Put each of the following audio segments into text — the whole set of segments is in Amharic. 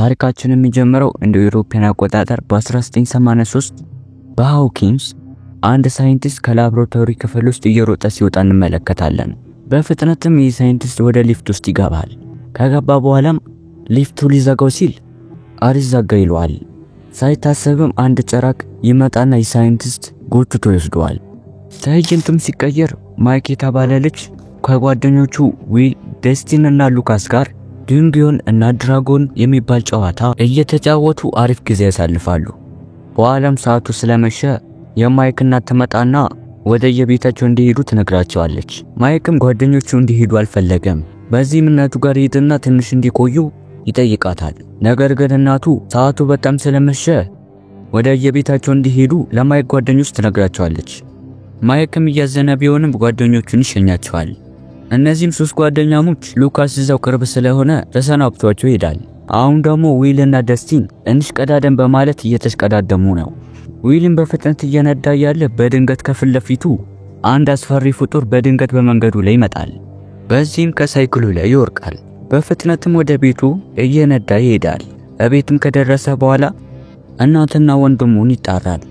ታሪካችን የሚጀምረው እንደ ዩሮፒያን አቆጣጠር በ1983 በሃውኪንስ አንድ ሳይንቲስት ከላብራቶሪ ክፍል ውስጥ እየሮጠ ሲወጣ እንመለከታለን። በፍጥነትም ይህ ሳይንቲስት ወደ ሊፍት ውስጥ ይገባል። ከገባ በኋላም ሊፍቱ ሊዘጋው ሲል አልዘጋ ይለዋል። ሳይታሰብም አንድ ጭራቅ ይመጣና የሳይንቲስት ጎትቶ ይወስደዋል። ትዕይንቱም ሲቀየር ማይክ የተባለ ልጅ ከጓደኞቹ ዊል፣ ደስቲን እና ሉካስ ጋር ድንጊዮን እና ድራጎን የሚባል ጨዋታ እየተጫወቱ አሪፍ ጊዜ ያሳልፋሉ። በኋላም ሰዓቱ ስለመሸ የማይክ እናት ትመጣና ወደ የቤታቸው እንዲሄዱ ትነግራቸዋለች። ማይክም ጓደኞቹ እንዲሄዱ አልፈለገም። በዚህም እናቱ ጋር ሄድና ትንሽ እንዲቆዩ ይጠይቃታል። ነገር ግን እናቱ ሰዓቱ በጣም ስለመሸ ወደ የቤታቸው እንዲሄዱ ለማይክ ጓደኞች ትነግራቸዋለች። ማይክም እያዘነ ቢሆንም ጓደኞቹን ይሸኛቸዋል። እነዚህም ሶስት ጓደኛሞች ሉካስ እዛው ቅርብ ስለሆነ ተሰናብቷቸው ይሄዳል። አሁን ደግሞ ዊል እና ደስቲን እንሽቀዳደም በማለት እየተሽቀዳደሙ ነው። ዊልም በፍጥነት እየነዳ ያለ በድንገት ከፊት ለፊቱ አንድ አስፈሪ ፍጡር በድንገት በመንገዱ ላይ ይመጣል። በዚህም ከሳይክሉ ላይ ይወርቃል። በፍጥነትም ወደ ቤቱ እየነዳ ይሄዳል። በቤትም ከደረሰ በኋላ እናትና ወንድሙን ይጣራል።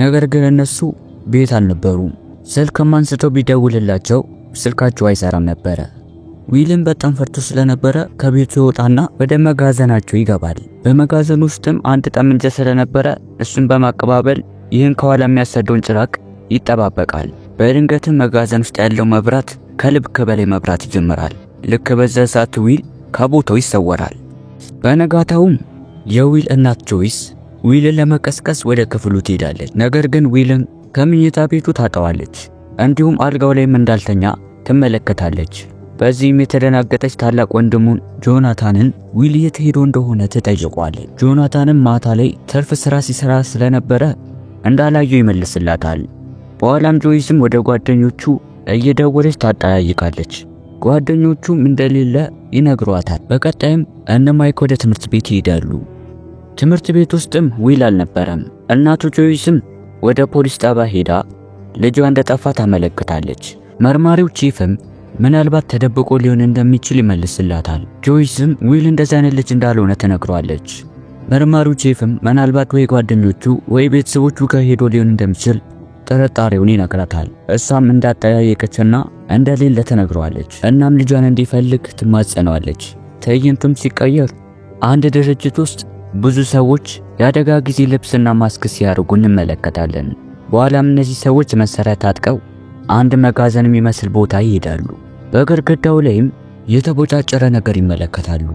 ነገር ግን እነሱ ቤት አልነበሩም። ስልክም አንስተው ቢደውልላቸው ስልካቸው አይሰራም ነበር። ዊልም በጣም ፈርቶ ስለነበረ ከቤቱ ይወጣና ወደ መጋዘናቸው ይገባል። በመጋዘኑ ውስጥም አንድ ጠመንጃ ስለነበረ እሱን በማቀባበል ይህን ከኋላ የሚያሰደውን ጭራቅ ይጠባበቃል። በድንገትም መጋዘን ውስጥ ያለው መብራት ከልክ በላይ መብራት ይጀምራል። ልክ በዛ ሰዓት ዊል ከቦታው ይሰወራል። በነጋታውም የዊል እናት ጆይስ ዊልን ለመቀስቀስ ወደ ክፍሉ ትሄዳለች። ነገር ግን ዊልን ከመኝታ ቤቱ ታጣዋለች። እንዲሁም አልጋው ላይም እንዳልተኛ ትመለከታለች። በዚህም የተደናገጠች ታላቅ ወንድሙን ጆናታንን ዊል የት ሄዶ እንደሆነ ትጠይቀዋለች። ጆናታንም ማታ ላይ ትርፍ ስራ ሲሰራ ስለነበረ እንዳላየው ይመልስላታል። በኋላም ጆይስም ወደ ጓደኞቹ እየደወለች ታጠያይቃለች። ጓደኞቹም እንደሌለ ይነግሯታል። በቀጣይም እነ ማይክ ወደ ትምህርት ቤት ይሄዳሉ። ትምህርት ቤት ውስጥም ዊል አልነበረም። እናቱ ጆይስም ወደ ፖሊስ ጣቢያ ሄዳ ልጇ እንደጠፋ ታመለክታለች። መርማሪው ቺፍም ምናልባት ተደብቆ ሊሆን እንደሚችል ይመልስላታል። ጆይስም ዊል እንደዛ አይነት ልጅ እንዳልሆነ ትነግሯለች። መርማሪው ቺፍም ምናልባት ወይ ጓደኞቹ ወይ ቤተሰቦቹ ጋር ሄዶ ሊሆን እንደሚችል ጥርጣሬውን ይነግራታል። እሷም እንዳጠያየቀችና እንደሌለ ትነግሯለች። እናም ልጇን እንዲፈልግ ትማጸነዋለች። ትዕይንቱም ሲቀየር አንድ ድርጅት ውስጥ ብዙ ሰዎች የአደጋ ጊዜ ልብስና ማስክ ሲያደርጉ እንመለከታለን። በኋላም እነዚህ ሰዎች መሳሪያ ታጥቀው አንድ መጋዘን የሚመስል ቦታ ይሄዳሉ። በግድግዳው ላይም የተቦጫጨረ ነገር ይመለከታሉ።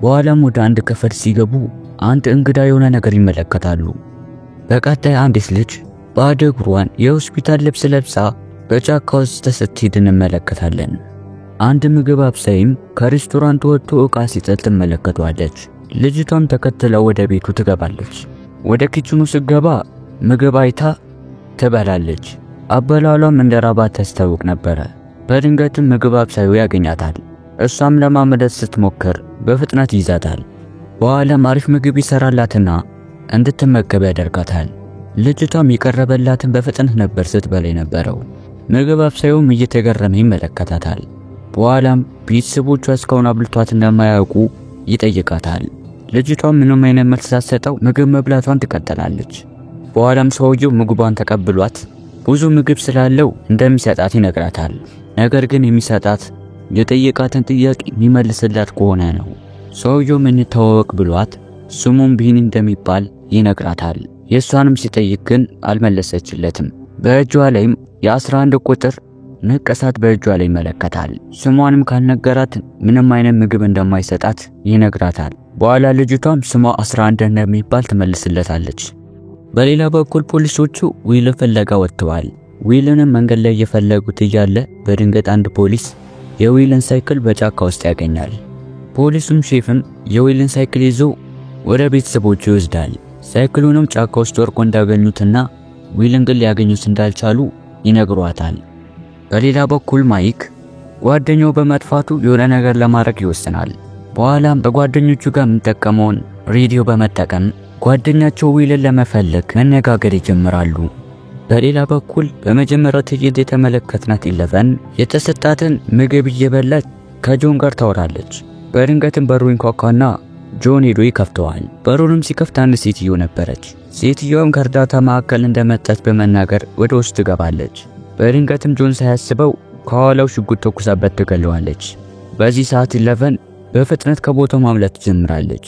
በኋላም ወደ አንድ ክፍል ሲገቡ አንድ እንግዳ የሆነ ነገር ይመለከታሉ። በቀጣይ አንዲት ልጅ ባዶ እግሯን የሆስፒታል ልብስ ለብሳ በጫካ ውስጥ ስትሄድ እንመለከታለን። አንድ ምግብ አብሳይም ከሬስቶራንቱ ወጥቶ ዕቃ ሲጥል ትመለከቷለች። ልጅቷም ተከትለው ወደ ቤቱ ትገባለች። ወደ ኪችኑ ስትገባ ምግብ አይታ ትበላለች። አበላሏም እንደራባት ታስታውቅ ነበር። በድንገትም ምግብ አብሳዩ ያገኛታል። እሷም ለማምለጥ ስትሞክር በፍጥነት ይዛታል። በኋላም አሪፍ ምግብ ይሰራላትና እንድትመገብ ያደርጋታል። ልጅቷም የቀረበላትን በፍጥነት ነበር ስትበላ የነበረው። ምግብ አብሳዩም እየተገረመ ይመለከታታል። በኋላም ቤተሰቦቿ እስካሁን አብልቷት እንደማያውቁ ይጠይቃታል። ልጅቷም ምንም አይነት መልስ ሳትሰጠው ምግብ መብላቷን ትቀጥላለች። በኋላም ሰውየው ምግቧን ተቀብሏት ብዙ ምግብ ስላለው እንደሚሰጣት ይነግራታል። ነገር ግን የሚሰጣት የጠየቃትን ጥያቄ የሚመልስላት ከሆነ ነው። ሰውየው ምን ተዋወቅ ብሏት ስሙም ቢኒ እንደሚባል ይነግራታል። የሷንም ሲጠይቅ ግን አልመለሰችለትም። በእጇ ላይም የ11 ቁጥር ንቅሳት በእጇ ላይ ይመለከታል። ስሟንም ካልነገራት ምንም አይነት ምግብ እንደማይሰጣት ይነግራታል። በኋላ ልጅቷም ስሟ 11 እንደሚባል ትመልስለታለች። በሌላ በኩል ፖሊሶቹ ዊልን ፍለጋ ወጥተዋል። ዊልንም መንገድ ላይ እየፈለጉት እያለ በድንገት አንድ ፖሊስ የዊልን ሳይክል በጫካ ውስጥ ያገኛል። ፖሊሱም ሼፍም የዊልን ሳይክል ይዞ ወደ ቤተሰቦቹ ይወስዳል። ሳይክሉንም ጫካ ውስጥ ወርቆ እንዳገኙትና ዊልን ግን ሊያገኙት እንዳልቻሉ ይነግሯታል። በሌላ በኩል ማይክ ጓደኛው በመጥፋቱ የሆነ ነገር ለማድረግ ይወስናል። በኋላም በጓደኞቹ ጋር የሚጠቀመውን ሬዲዮ በመጠቀም ጓደኛቸው ዊልን ለመፈለግ መነጋገር ይጀምራሉ። በሌላ በኩል በመጀመሪያው ትዕይንት የተመለከትናት 11 የተሰጣትን ምግብ እየበላች ከጆን ጋር ታወራለች። በድንገትም በሩ ይንኳኳና ጆን ሄዶ ይከፍተዋል። በሩንም ሲከፍት አንድ ሴትዮ ነበረች። ሴትዮዋም ከእርዳታ ማዕከል እንደመጣች በመናገር ወደ ውስጥ ትገባለች። በድንገትም ጆን ሳያስበው ከኋላው ሽጉጥ ተኩሳበት ትገለዋለች። በዚህ ሰዓት 11 በፍጥነት ከቦታው ማምለጥ ትጀምራለች።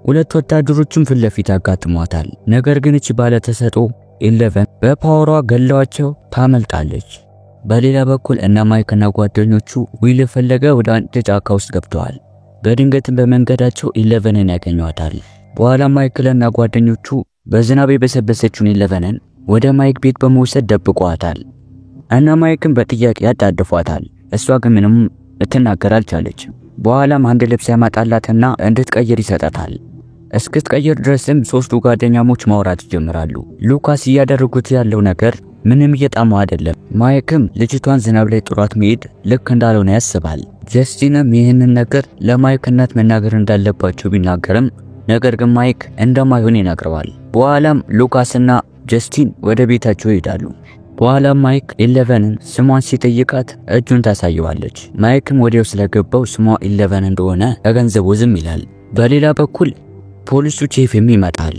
ሁለት ወታደሮችም ፊት ለፊት ያጋጥሟታል። ነገር ግን እቺ ባለ ተሰጦ 11 በፓወሯ ገለዋቸው ታመልጣለች። በሌላ በኩል እነ ማይክና ጓደኞቹ ዊል ፈለገ ወደ አንድ ጫካ ውስጥ ገብተዋል። በድንገትም በመንገዳቸው 11ን ያገኟታል። በኋላ ማይክልና ጓደኞቹ በዝናብ የበሰበሰችውን 11ን ወደ ማይክ ቤት በመውሰድ ደብቀዋታል። እና ማይክን በጥያቄ ያጣድፏታል። እሷ ግን ምንም ልትናገር አልቻለችም። በኋላም አንድ ልብስ ያመጣላትና እንድትቀይር ይሰጣታል። እስክትቀይር ድረስም ሶስቱ ጓደኛሞች ማውራት ይጀምራሉ። ሉካስ እያደረጉት ያለው ነገር ምንም እየጣመው አይደለም። ማይክም ልጅቷን ዝናብ ላይ ጥሯት መሄድ ልክ እንዳልሆነ ያስባል። ጀስቲንም ይህንን ነገር ለማይክ እናት መናገር እንዳለባቸው ቢናገርም ነገር ግን ማይክ እንደማይሆን ይነግረዋል። በኋላም ሉካስና ጀስቲን ወደ ቤታቸው ይሄዳሉ። በኋላም ማይክ 11ን ስሟን ሲጠይቃት እጁን ታሳየዋለች። ማይክም ወዲያው ስለገባው ስሟ 11 እንደሆነ ተገንዝቦ ዝም ይላል። በሌላ በኩል ፖሊሱ ቼፍም ይመጣል።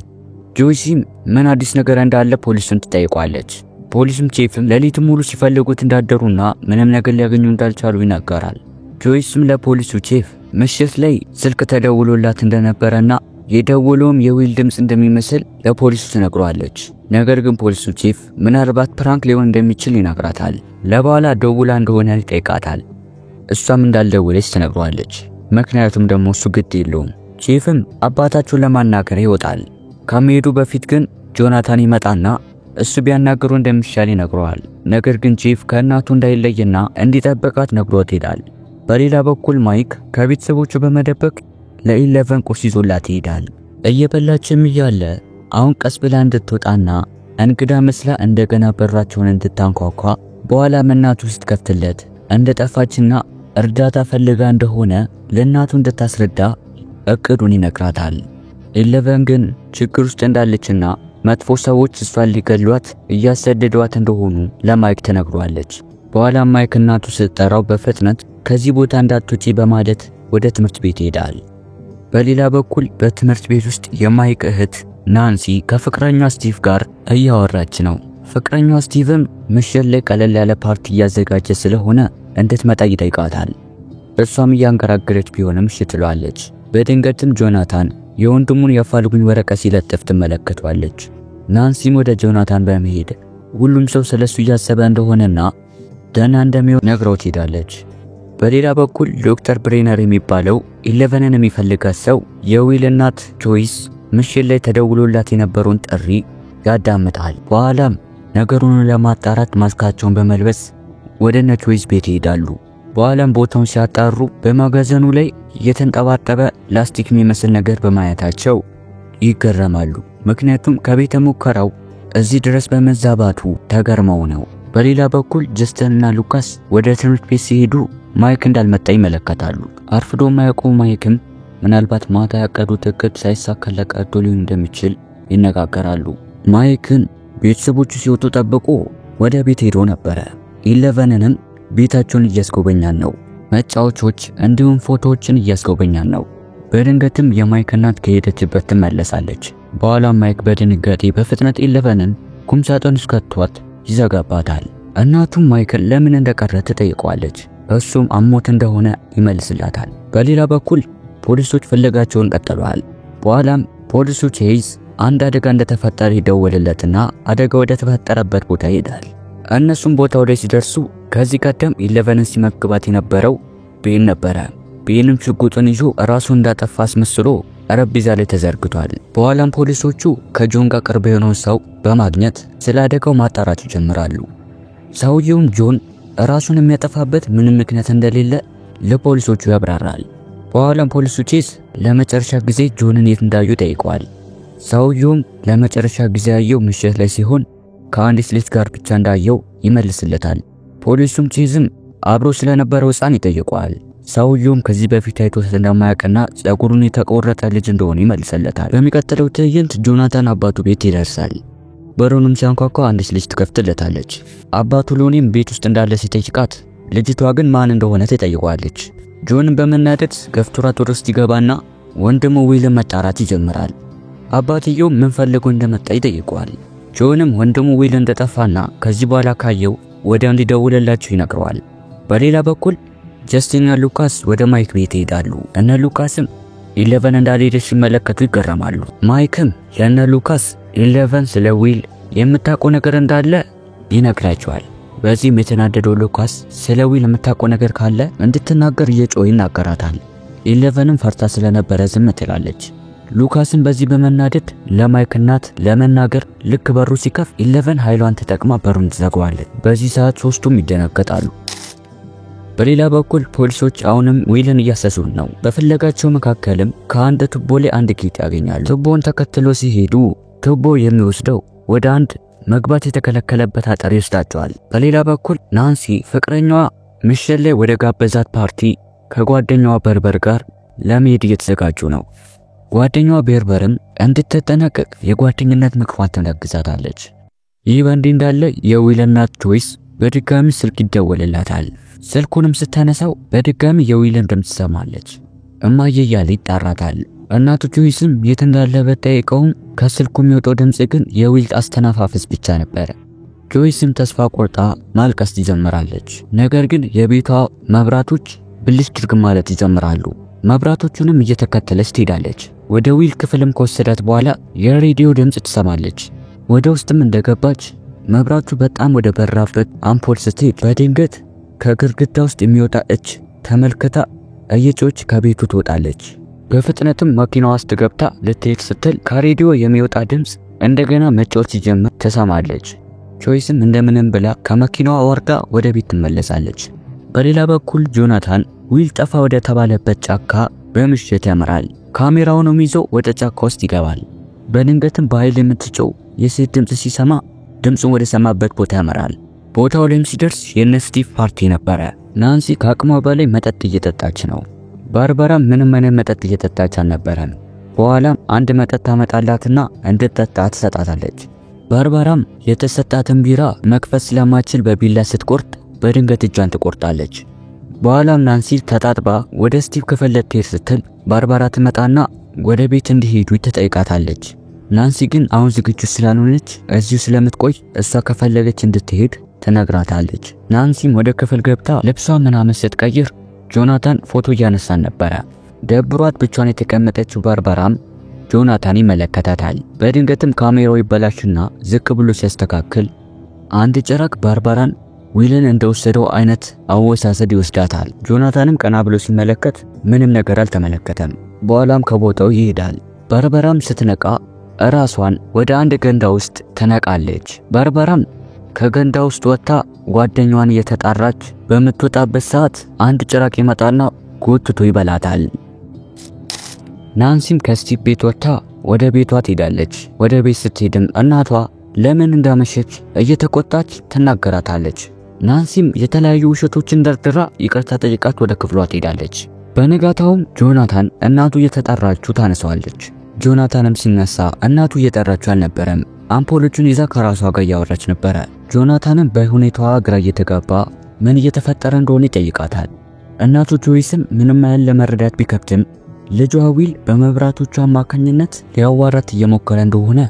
ጆይሲም ምን አዲስ ነገር እንዳለ ፖሊሱን ትጠይቋለች። ፖሊሱም ቼፍም ሌሊት ሙሉ ሲፈልጉት እንዳደሩና ምንም ነገር ሊያገኙ እንዳልቻሉ ይናገራል። ጆይስም ለፖሊሱ ቼፍ ምሽት ላይ ስልክ ተደውሎላት እንደነበረና የደወለውም የዊል ድምጽ እንደሚመስል ለፖሊሱ ትነግሯለች። ነገር ግን ፖሊሱ ቺፍ ምናልባት ፕራንክ ሊሆን እንደሚችል ይነግራታል። ለባላ ደውላ እንደሆነ ይጠይቃታል። እሷም እንዳልደወለች ትነግሯለች። ምክንያቱም ደግሞ እሱ ግድ የለውም። ቺፍም አባታቸውን ለማናገር ይወጣል። ከመሄዱ በፊት ግን ጆናታን ይመጣና እሱ ቢያናገሩ እንደሚሻል ይነግረዋል። ነገር ግን ቺፍ ከእናቱ እንዳይለይና እንዲጠብቃት ነግሮት ይሄዳል። በሌላ በኩል ማይክ ከቤተሰቦቹ በመደበቅ ለ11 ቁርስ ይዞላት ይሄዳል። እየበላችም እያለ አሁን ቀስ ብላ እንድትወጣና እንግዳ መስላ እንደገና በራቸውን እንድታንኳኳ በኋላ እናቱ ስትከፍትለት እንደጠፋችና እርዳታ ፈልጋ እንደሆነ ለእናቱ እንድታስረዳ እቅዱን ይነግራታል። 11 ግን ችግር ውስጥ እንዳለችና መጥፎ ሰዎች እሷን ሊገሏት እያሰደዷት እንደሆኑ ለማይክ ተነግሯለች። በኋላ ማይክ እናቱ ስትጠራው በፍጥነት ከዚህ ቦታ እንዳትወጪ በማለት ወደ ትምህርት ቤት ይሄዳል። በሌላ በኩል በትምህርት ቤት ውስጥ የማይክ እህት ናንሲ ከፍቅረኛዋ ስቲቭ ጋር እያወራች ነው። ፍቅረኛዋ ስቲቭም ምሽት ላይ ቀለል ያለ ፓርቲ እያዘጋጀ ስለሆነ እንድትመጣ ይጠይቃታል። እሷም እያንገራገረች ቢሆንም እሺ ትለዋለች። በድንገትም ጆናታን የወንድሙን የፋልጉኝ ወረቀት ሲለጥፍ ትመለከቷለች። ናንሲም ወደ ጆናታን በመሄድ ሁሉም ሰው ስለሱ እያሰበ እንደሆነና ደህና እንደሚሆን ነግረው ትሄዳለች። በሌላ በኩል ዶክተር ብሬነር የሚባለው 11ን የሚፈልጋት ሰው የዊል እናት ጆይስ ምሽት ላይ ተደውሎላት የነበረውን ጥሪ ያዳምጣል። በኋላም ነገሩን ለማጣራት ማስካቸውን በመልበስ ወደ ጆይስ ቤት ይሄዳሉ። በኋላም ቦታውን ሲያጣሩ በመጋዘኑ ላይ የተንጠባጠበ ላስቲክ የሚመስል ነገር በማየታቸው ይገረማሉ። ምክንያቱም ከቤተ ሙከራው እዚህ ድረስ በመዛባቱ ተገርመው ነው። በሌላ በኩል ጀስተንና ሉካስ ወደ ትምህርት ቤት ሲሄዱ ማይክ እንዳልመጣ ይመለከታሉ። አርፍዶ ማይኩ ማይክም ምናልባት ማታ ያቀዱት እቅድ ሳይሳካለት ቀርቶ ሊሆን እንደሚችል ይነጋገራሉ። ማይክን ቤተሰቦቹ ሲወጡ ጠብቆ ወደ ቤት ሄዶ ነበር። 11ንም ቤታቸውን እያስጎበኛን ነው። መጫወቾች እንዲሁም ፎቶዎችን እያስጎበኛን ነው። በድንገትም የማይክ እናት ከሄደችበት ትመለሳለች። በኋላ ማይክ በድንጋጤ በፍጥነት 11ን ቁምሳጥን ውስጥ ከቷት ይዘጋባታል። እናቱም ማይክን ለምን እንደቀረ ትጠይቀዋለች። እሱም አሞት እንደሆነ ይመልስላታል። በሌላ በኩል ፖሊሶች ፍለጋቸውን ቀጥለዋል። በኋላም ፖሊሱ ቼዝ አንድ አደጋ እንደተፈጠረ ይደውልለትና አደጋ ወደ ተፈጠረበት ቦታ ይሄዳል። እነሱም ቦታው ላይ ሲደርሱ ከዚህ ቀደም 11ን ሲመግባት የነበረው ቤን ነበረ። ቤንም ሽጉጡን ይዞ ራሱን እንዳጠፋ አስመስሎ ጠረጴዛ ላይ ተዘርግቷል። በኋላም ፖሊሶቹ ከጆን ጋር ቅርብ የሆነውን ሰው በማግኘት ስለ አደጋው ማጣራት ይጀምራሉ። ሰውየውም ጆን ራሱን የሚያጠፋበት ምንም ምክንያት እንደሌለ ለፖሊሶቹ ያብራራል። በኋላም ፖሊሱ ቼዝ ለመጨረሻ ጊዜ ጆንን የት እንዳዩ ጠይቀዋል። ሰውየውም ለመጨረሻ ጊዜ ያየው ምሽት ላይ ሲሆን ከአንዲት ልጅ ጋር ብቻ እንዳየው ይመልስለታል። ፖሊሱም ቼዝም አብሮ ስለነበረው ሕፃን ይጠይቀዋል። ሰውየውም ከዚህ በፊት አይቶት እንደማያውቅና ጸጉሩን የተቆረጠ ልጅ እንደሆነ ይመልስለታል። በሚቀጥለው ትዕይንት ጆናታን አባቱ ቤት ይደርሳል። በሩንም ሲያንኳኳ አንዲት ልጅ ትከፍትለታለች። አባቱ ሎኒም ቤት ውስጥ እንዳለ ሲጠይቃት ልጅቷ ግን ማን እንደሆነ ትጠይቀዋለች። ጆንም በመናደድ ገፍትሯት ወደ ውስጥ ይገባና ወንድሙ ዊልን መጣራት ይጀምራል። አባትየው ምን ፈልጎ እንደመጣ ይጠይቀዋል። ጆንም ወንድሙ ዊል እንደጠፋና ከዚህ በኋላ ካየው ወዲያው እንዲደውልላቸው ይነግረዋል። በሌላ በኩል ጀስቲንና ሉካስ ወደ ማይክ ቤት ይሄዳሉ። እነ ሉካስም ኢሌቨን እንዳልሄደች ሲመለከቱ ይገረማሉ። ማይክም ለእነ ሉካስ ኢሌቨን ስለ ዊል የምታውቀው ነገር እንዳለ ይነግራቸዋል። በዚህም የተናደደው ሉካስ ስለ ዊል የምታውቀው ነገር ካለ እንድትናገር እየጮኸ ይናገራታል። ኢሌቨንም ፈርታ ስለነበረ ዝም ትላለች። ሉካስን በዚህ በመናደድ ለማይክ እናት ለመናገር ልክ በሩ ሲከፍ ኢሌቨን ኃይሏን ተጠቅማ በሩን ትዘጋዋለች። በዚህ ሰዓት ሶስቱም ይደነገጣሉ። በሌላ በኩል ፖሊሶች አሁንም ዊልን እያሰሱት ነው። በፍለጋቸው መካከልም ከአንድ ቱቦ ላይ አንድ ጌጥ ያገኛሉ። ቱቦውን ተከትሎ ሲሄዱ ቱቦ የሚወስደው ወደ አንድ መግባት የተከለከለበት አጥር ይወስዳቸዋል። በሌላ በኩል ናንሲ ፍቅረኛዋ ምሽት ላይ ወደ ጋበዛት ፓርቲ ከጓደኛዋ በርበር ጋር ለመሄድ እየተዘጋጁ ነው። ጓደኛዋ በርበርም እንድትጠነቀቅ የጓደኝነት ምክሯን ትነግዛታለች። ይህ በእንዲህ እንዳለ የዊል እናት ጆይስ በድጋሚ ስልክ ይደወልላታል። ስልኩንም ስታነሳው በድጋሚ የዊልን ድምጽ ትሰማለች። እማዬ እያለ ይጣራታል። እናቱ ጆይስም የት እንዳለ በጠይቀውም ከስልኩ የሚወጣው ድምጽ ግን የዊል አስተናፋፍስ ብቻ ነበር። ጆይስም ተስፋ ቆርጣ ማልቀስ ትጀምራለች። ነገር ግን የቤቷ መብራቶች ብልጭ ድርግም ማለት ይጀምራሉ። መብራቶቹንም እየተከተለች ትሄዳለች። ወደ ዊል ክፍልም ከወሰዳት በኋላ የሬዲዮ ድምጽ ትሰማለች። ወደ ውስጥም እንደገባች መብራቱ በጣም ወደ በራበት አምፖል ስትሄድ በድንገት ከግድግዳ ውስጥ የሚወጣ እጅ ተመልክታ እየጮች ከቤቱ ትወጣለች። በፍጥነትም መኪናዋ ውስጥ ገብታ ልትሄድ ስትል ከሬዲዮ የሚወጣ ድምጽ እንደገና መጫወት ሲጀምር ትሰማለች። ጆይስም እንደምንም ብላ ከመኪናዋ ወርዳ ወደ ቤት ትመለሳለች። በሌላ በኩል ጆናታን ዊል ጠፋ ወደ ተባለበት ጫካ በምሽት ያመራል። ካሜራውንም ይዞ ወደ ጫካ ውስጥ ይገባል። በድንገትም በኃይል የምትጮው የሴት ድምጽ ሲሰማ ድምጹን ወደ ሰማበት ቦታ ያመራል። ቦታው ላይም ሲደርስ የነ ስቲቭ ፓርቲ ነበረ። ናንሲ ከአቅሟ በላይ መጠጥ እየጠጣች ነው። ባርባራ ምንም አይነት መጠጥ እየጠጣች አልነበረም። በኋላም አንድ መጠጥ ታመጣላትና እንድትጠጣ ትሰጣታለች። ባርባራም የተሰጣትን ቢራ መክፈት ስለማትችል በቢላ ስትቆርጥ በድንገት እጇን ትቆርጣለች። በኋላም ናንሲ ተጣጥባ ወደ ስቲቭ ክፍል ልትሄድ ስትል ባርባራ ትመጣና ወደ ቤት እንዲሄዱ ትጠይቃታለች። ናንሲ ግን አሁን ዝግጁ ስላልሆነች እዚሁ ስለምትቆይ እሷ ከፈለገች እንድትሄድ ትነግራታለች። ናንሲም ወደ ክፍል ገብታ ልብሷን ምናምን ስትቀይር ጆናታን ፎቶ እያነሳን ነበረ። ደብሯት ብቻዋን የተቀመጠችው ባርባራም ጆናታን ይመለከታታል። በድንገትም ካሜራው ይበላሽና ዝቅ ብሎ ሲያስተካክል አንድ ጭራቅ ባርባራን ዊልን እንደወሰደው አይነት አወሳሰድ ይወስዳታል። ጆናታንም ቀና ብሎ ሲመለከት ምንም ነገር አልተመለከተም። በኋላም ከቦታው ይሄዳል። ባርባራም ስትነቃ ራሷን ወደ አንድ ገንዳ ውስጥ ተነቃለች። ባርባራም ከገንዳ ውስጥ ወጣ ጓደኛዋን እየተጣራች በምትወጣበት ሰዓት አንድ ጭራቅ ይመጣና ጎትቶ ይበላታል። ናንሲም ከስቲቭ ቤት ወጣ ወደ ቤቷ ትሄዳለች። ወደ ቤት ስትሄድም እናቷ ለምን እንዳመሸች እየተቆጣች ትናገራታለች። ናንሲም የተለያዩ ውሸቶችን ደርድራ ይቅርታ ጠይቃት ወደ ክፍሏ ትሄዳለች። በነጋታውም ጆናታን እናቱ እየተጣራችው ታነሳዋለች። ጆናታንም ሲነሳ እናቱ እየጠራችው አልነበረም። አምፖሎቹን ይዛ ከራሷ ጋር እያወራች ነበረ። ጆናታንም በሁኔታዋ ግራ እየተጋባ ምን እየተፈጠረ እንደሆነ ይጠይቃታል። እናቱ ጆይስም ምንም ያህል ለመረዳት ቢከብድም ልጇ ዊል በመብራቶቹ አማካኝነት ሊያዋራት እየሞከረ እንደሆነ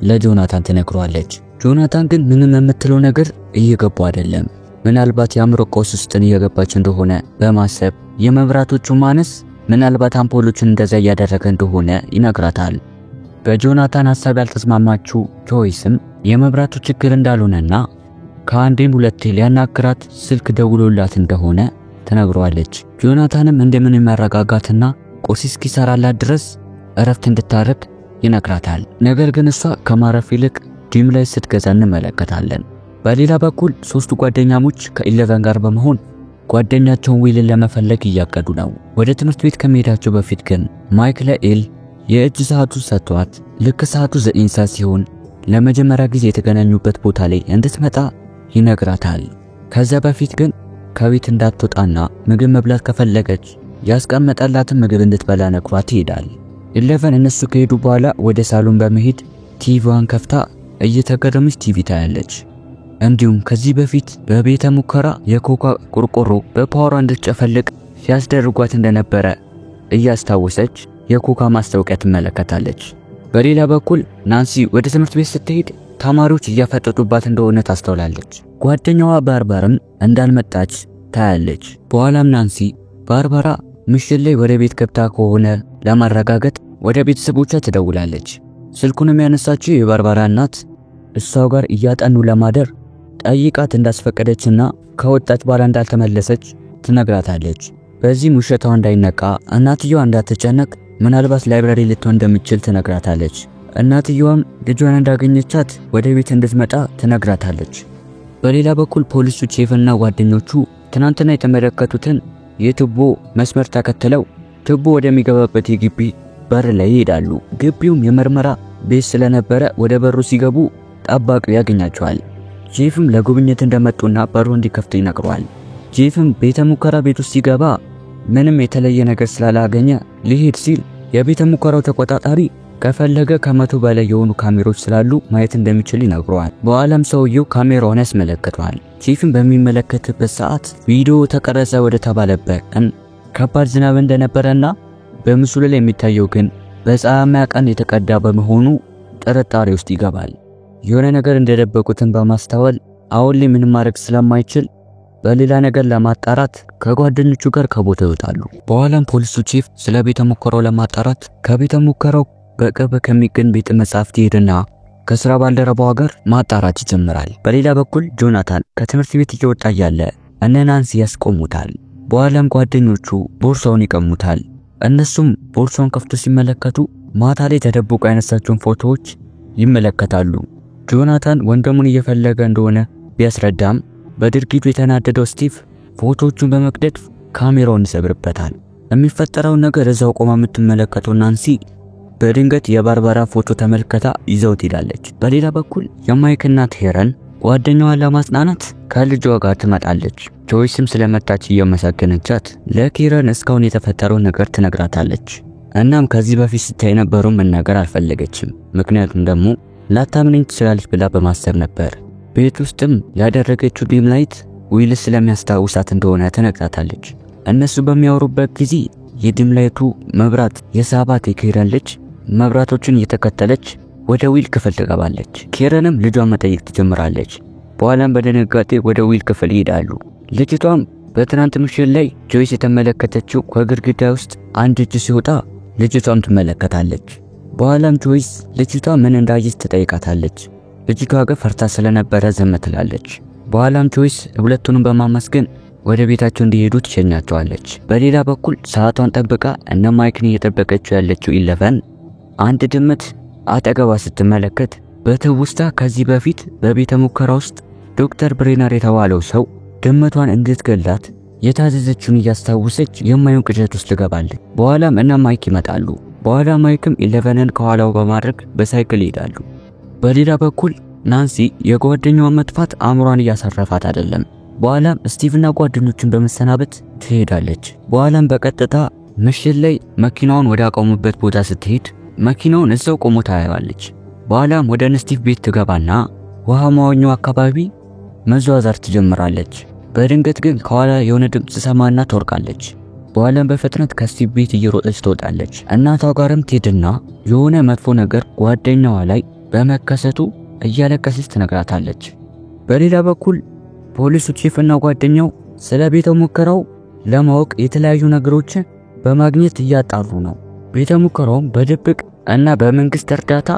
ለጆናታን ትነግሯለች። ጆናታን ግን ምንም የምትለው ነገር እየገባው አይደለም። ምናልባት የአእምሮ ቀውስ ውስጥ እየገባች እንደሆነ በማሰብ የመብራቶቹ ማነስ ምናልባት አምፖሎቹን እንደዛ እያደረገ እንደሆነ ይነግራታል። በጆናታን ሐሳብ ያልተስማማችው ጆይስም የመብራቱ ችግር እንዳልሆነና ከአንዴም ሁለቴ ሊያናግራት ስልክ ደውሎላት እንደሆነ ትነግሯለች። ጆናታንም እንደምን መረጋጋትና ቁርስ እስኪሰራላት ድረስ እረፍት እንድታረግ ይነግራታል። ነገር ግን እሷ ከማረፍ ይልቅ ጂም ላይ ስትገዛ እንመለከታለን። በሌላ በኩል ሶስቱ ጓደኛሞች ከኢሌቨን ጋር በመሆን ጓደኛቸውን ዊልን ለመፈለግ እያቀዱ ነው። ወደ ትምህርት ቤት ከመሄዳቸው በፊት ግን ማይክ ለኤል የእጅ ሰዓቱ ሰጥቷት ልክ ሰዓቱ 9 ሰዓት ሲሆን ለመጀመሪያ ጊዜ የተገናኙበት ቦታ ላይ እንድትመጣ ይነግራታል። ከዛ በፊት ግን ከቤት እንዳትወጣና ምግብ መብላት ከፈለገች ያስቀመጠላትን ምግብ እንድትበላ ነግሯት ይሄዳል። ኢሌቨን እነሱ ከሄዱ በኋላ ወደ ሳሎን በመሄድ ቲቪዋን ከፍታ እየተገረመች ቲቪ ታያለች። እንዲሁም ከዚህ በፊት በቤተ ሙከራ የኮካ ቆርቆሮ በፓወሯ እንድትጨፈልቅ ሲያስደርጓት እንደነበረ እያስታወሰች የኮካ ማስታወቂያ ትመለከታለች። በሌላ በኩል ናንሲ ወደ ትምህርት ቤት ስትሄድ ተማሪዎች እያፈጠጡባት እንደሆነ ታስተውላለች። ጓደኛዋ ባርባራም እንዳልመጣች ታያለች። በኋላም ናንሲ ባርባራ ምሽት ላይ ወደ ቤት ገብታ ከሆነ ለማረጋገጥ ወደ ቤተሰቦቿ ትደውላለች። ስልኩንም ያነሳችው የባርባራ እናት እሷ ጋር እያጠኑ ለማደር ጠይቃት እንዳስፈቀደችና ከወጣች በኋላ እንዳልተመለሰች ትነግራታለች። በዚህም ውሸቷ እንዳይነቃ እናትየዋ እንዳትጨነቅ ምናልባት ላይብራሪ ልትሆን እንደምትችል ትነግራታለች። እናትየዋም ልጇን እንዳገኘቻት ወደ ቤት እንድትመጣ ትነግራታለች። በሌላ በኩል ፖሊሱ ቼፍና ጓደኞቹ ትናንትና የተመለከቱትን የቱቦ መስመር ተከትለው ቱቦ ወደሚገባበት የግቢ በር ላይ ይሄዳሉ። ግቢውም የምርመራ ቤት ስለነበረ ወደ በሩ ሲገቡ ጠባቂው ያገኛቸዋል። ጄፍም ለጉብኝት እንደመጡና በሩ እንዲከፍቱ ይነግረዋል። ጄፍም ቤተ ሙከራ ቤት ውስጥ ሲገባ ምንም የተለየ ነገር ስላላገኘ ሊሄድ ሲል የቤተ ሙከራው ተቆጣጣሪ ከፈለገ ከመቶ በላይ የሆኑ ካሜራዎች ስላሉ ማየት እንደሚችል ይነግረዋል። በኋላም ሰውየው ካሜራውን ያስመለክተዋል። ጄፍም በሚመለከትበት ሰዓት ቪዲዮ ተቀረጸ ወደ ተባለበት ቀን ከባድ ዝናብ እንደነበረና በምስሉ ላይ የሚታየው ግን በፀሐያማ ቀን የተቀዳ በመሆኑ ጥርጣሬ ውስጥ ይገባል። የሆነ ነገር እንደደበቁትን በማስተዋል አሁን ላይ ምንም ማድረግ ስለማይችል በሌላ ነገር ለማጣራት ከጓደኞቹ ጋር ከቦታው ይወጣሉ። በኋላም ፖሊሱ ቺፍ ስለ ቤተ ሙከራው ለማጣራት ከቤተ ሙከራው በቅርብ ከሚገኝ ቤተ መጻሕፍት ይሄድና ከስራ ባልደረባው ጋር ማጣራት ይጀምራል። በሌላ በኩል ጆናታን ከትምህርት ቤት እየወጣ ያለ እነ ናንሲ ያስቆሙታል። በኋላም ጓደኞቹ ቦርሳውን ይቀሙታል። እነሱም ቦርሳውን ከፍቶ ሲመለከቱ ማታ ላይ ተደብቆ ያነሳቸውን ፎቶዎች ይመለከታሉ። ጆናታን ወንድሙን እየፈለገ እንደሆነ ቢያስረዳም በድርጊቱ የተናደደው ስቲቭ ፎቶዎቹን በመቅደድ ካሜራውን ይሰብርበታል። የሚፈጠረው ነገር እዛው ቆማ የምትመለከተው ናንሲ በድንገት የባርባራ ፎቶ ተመልከታ ይዘው ትሄዳለች። በሌላ በኩል የማይክ እናት ሄረን ጓደኛዋን ለማጽናናት ከልጇ ጋር ትመጣለች። ጆይስም ስለመጣች እየመሰገነቻት ለኪረን እስካሁን የተፈጠረው ነገር ትነግራታለች። እናም ከዚህ በፊት ስታይ የነበረውን መናገር አልፈለገችም። ምክንያቱም ደግሞ ላታምነኝ ትችላለች ብላ በማሰብ ነበር። ቤት ውስጥም ያደረገችው ዲም ላይት ዊል ስለሚያስታውሳት እንደሆነ ትነግራታለች። እነሱ በሚያወሩበት ጊዜ የዲም ላይቱ መብራት የሳባት የኪረን ልጅ መብራቶችን እየተከተለች ወደ ዊል ክፍል ትገባለች። ኪረንም ልጇን መጠየቅ ትጀምራለች። በኋላም በድንጋጤ ወደ ዊል ክፍል ይሄዳሉ። ልጅቷም በትናንት ምሽት ላይ ጆይስ የተመለከተችው ከግድግዳ ውስጥ አንድ እጅ ሲወጣ ልጅቷም ትመለከታለች። በኋላም ጆይስ ልጅቷ ምን እንዳየች ትጠይቃታለች። ልጅቷ ግን ፈርታ ስለነበረ ዝም ትላለች። በኋላም ጆይስ ሁለቱንም በማመስገን ወደ ቤታቸው እንዲሄዱ ትሸኛቸዋለች። በሌላ በኩል ሰዓቷን ጠብቃ እነ ማይክን እየጠበቀችው ያለችው ኢለቨን አንድ ድመት አጠገቧ ስትመለከት በትውስታ ከዚህ በፊት በቤተ ሙከራ ውስጥ ዶክተር ብሬነር የተባለው ሰው ድመቷን እንድትገላት የታዘዘችውን እያስታወሰች የማይሆን ቅዠት ውስጥ ትገባለች። በኋላም እነ ማይክ ይመጣሉ። በኋላ ማይክም ኢለቨንን ከኋላው በማድረግ በሳይክል ይሄዳሉ። በሌላ በኩል ናንሲ የጓደኛዋ መጥፋት አእምሯን እያሳረፋት አይደለም። በኋላም ስቲቭና ጓደኞቹን በመሰናበት ትሄዳለች። በኋላም በቀጥታ ምሽት ላይ መኪናውን ወደ አቆሙበት ቦታ ስትሄድ መኪናውን እዛው ቆሞ ታያለች። በኋላም ወደ ስቲቭ ቤት ትገባና ውሃ ማዋኛው አካባቢ መዟዟር ትጀምራለች። በድንገት ግን ከኋላ የሆነ ድምጽ ሰማና ትወርቃለች። በኋላም በፍጥነት ከስቲቭ ቤት እየሮጠች ትወጣለች። እናቷ ጋርም ትሄድና የሆነ መጥፎ ነገር ጓደኛዋ ላይ በመከሰቱ እያለቀሰች ትነግራታለች። በሌላ በኩል ፖሊሱ ቺፍና ጓደኛው ስለ ቤተ ሙከራው ለማወቅ የተለያዩ ነገሮችን በማግኘት እያጣሩ ነው። ቤተ ሙከራውም በድብቅ እና በመንግስት እርዳታ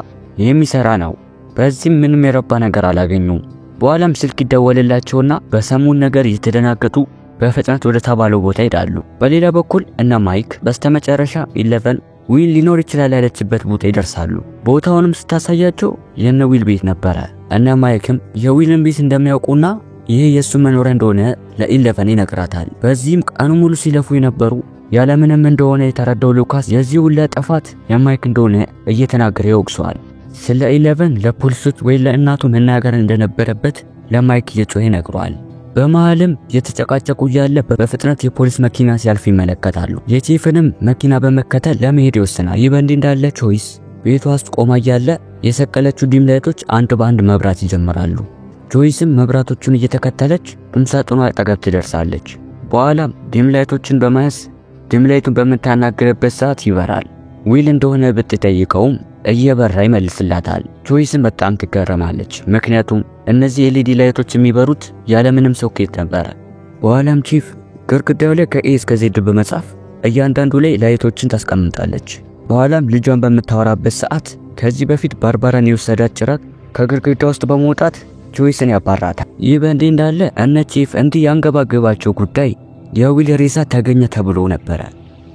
የሚሰራ ነው። በዚህም ምንም የረባ ነገር አላገኙም። በኋላም ስልክ ይደወልላቸውና በሰሙን ነገር እየተደናገጡ በፍጥነት ወደ ተባለው ቦታ ይሄዳሉ። በሌላ በኩል እነ ማይክ በስተመጨረሻ ኢለቨን ዊል ሊኖር ይችላል ያለችበት ቦታ ይደርሳሉ። ቦታውንም ስታሳያቸው የነ ዊል ቤት ነበረ። እነ ማይክም የዊልን ቤት እንደሚያውቁና ይሄ የሱ መኖሪያ እንደሆነ ለኢለቨን ይነግራታል። በዚህም ቀኑ ሙሉ ሲለፉ የነበሩ ያለምንም እንደሆነ የተረዳው ሉካስ የዚህ ሁሉ ጥፋት የማይክ እንደሆነ እየተናገረ ይወቅሰዋል። ስለ ኢለቨን ለፖሊሶች ወይ ለእናቱ መናገር እንደነበረበት ለማይክ እየጮኸ ይነግረዋል። በመሃልም የተጨቃጨቁ ያለ በፍጥነት የፖሊስ መኪና ሲያልፍ ይመለከታሉ። የቺፍንም መኪና በመከተል ለመሄድ ይወስናል። ይህ በእንዲህ እንዳለ ጆይስ ቤቷ ውስጥ ቆማ ያለ የሰቀለችው ዲም ላይቶች አንድ በአንድ መብራት ይጀምራሉ። ጆይስም መብራቶቹን እየተከተለች ቁምሳጥኗ አጠገብ ትደርሳለች። በኋላም ዲም ላይቶችን በመያዝ ዲም ላይቱን በምታናግርበት ሰዓት ይበራል። ዊል እንደሆነ ብትጠይቀውም እየበራ ይመልስላታል። ጆይስም በጣም ትገረማለች፣ ምክንያቱም እነዚህ ኤልኢዲ ላይቶች የሚበሩት ያለምንም ሶኬት ነበር። በኋላም ቺፍ ግድግዳው ላይ ከኤ እስከ ዜድ በመጻፍ እያንዳንዱ ላይ ላይቶችን ታስቀምጣለች። በኋላም ልጇን በምታወራበት ሰዓት ከዚህ በፊት ባርባራን የወሰዳት ጭራቅ ከግድግዳ ውስጥ በመውጣት ጆይስን ያባራታል። ይህ በእንዲህ እንዳለ እነ ቺፍ እንዲህ ያንገባገባቸው ጉዳይ የዊል ሬሳ ተገኘ ተብሎ ነበር።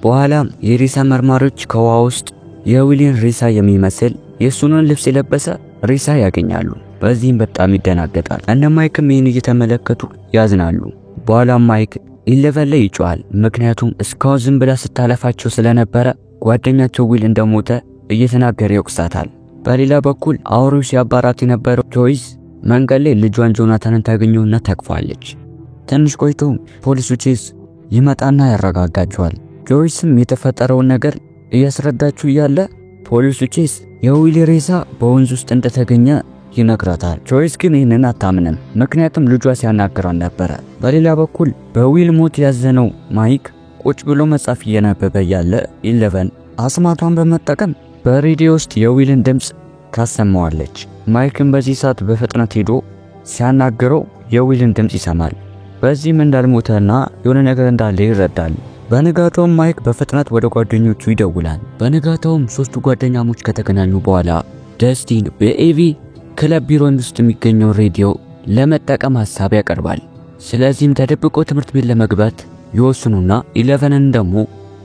በኋላም የሬሳ መርማሪዎች ከውሃ ውስጥ የዊልን ሬሳ የሚመስል የሱንን ልብስ የለበሰ ሬሳ ያገኛሉ። በዚህም በጣም ይደናገጣል። እነ ማይክም ይህን እየተመለከቱ ያዝናሉ። በኋላም ማይክ ኢሌቨን ላይ ይጮሃል፣ ምክንያቱም እስካሁን ዝም ብላ ስታለፋቸው ስለነበረ ጓደኛቸው ዊል እንደሞተ እየተናገረ ይወቅሳታል። በሌላ በኩል አውሬው ሲያባራት የነበረው ጆይስ መንገድ ላይ ልጇን ጆናታንን ታገኘውና ታቅፋለች። ትንሽ ቆይቶ ፖሊሱ ቼዝ ይመጣና ያረጋጋቸዋል። ጆይስም የተፈጠረውን ነገር እያስረዳችው እያለ ፖሊሱ ቼዝ የዊል ሬሳ በወንዝ ውስጥ እንደተገኘ ይነግራታል። ጆይስ ግን ይህንን አታምንም፣ ምክንያቱም ልጇ ሲያናግረው ነበር። በሌላ በኩል በዊል ሞት ያዘነው ማይክ ቁጭ ብሎ መጽሐፍ እየነበበ ያለ ኢሌቨን አስማቷን በመጠቀም በሬዲዮ ውስጥ የዊልን ድምጽ ታሰማዋለች። ማይክም በዚህ ሰዓት በፍጥነት ሄዶ ሲያናግረው የዊልን ድምጽ ይሰማል። በዚህም እንዳልሞተና የሆነ ነገር እንዳለ ይረዳል። በንጋታውም ማይክ በፍጥነት ወደ ጓደኞቹ ይደውላል። በንጋታውም ሶስቱ ጓደኛሞች ከተገናኙ በኋላ ደስቲን በኤቪ ክለብ ቢሮ ውስጥ የሚገኘው ሬዲዮ ለመጠቀም ሐሳብ ያቀርባል። ስለዚህም ተደብቆ ትምህርት ቤት ለመግባት ይወስኑና ኢሌቨንን ደግሞ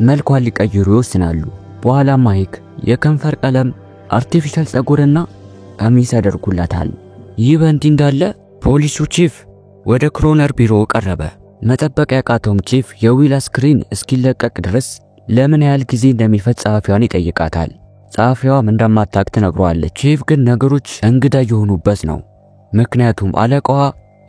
መልኳን ሊቀይሩ ይወስናሉ። በኋላ ማይክ የከንፈር ቀለም፣ አርቲፊሻል ጸጉርና ቀሚስ ያደርጉላታል። ይህ በእንዲህ እንዳለ ፖሊሱ ቺፍ ወደ ክሮነር ቢሮ ቀረበ። መጠበቅ ያቃተውም ቺፍ የዊል አስክሬን እስኪለቀቅ ድረስ ለምን ያህል ጊዜ እንደሚፈጅ ጸሐፊዋን ይጠይቃታል። ጸሐፊዋም እንደማታውቅ ትነግረዋለች። ቺፍ ግን ነገሮች እንግዳ የሆኑበት ነው፣ ምክንያቱም አለቃዋ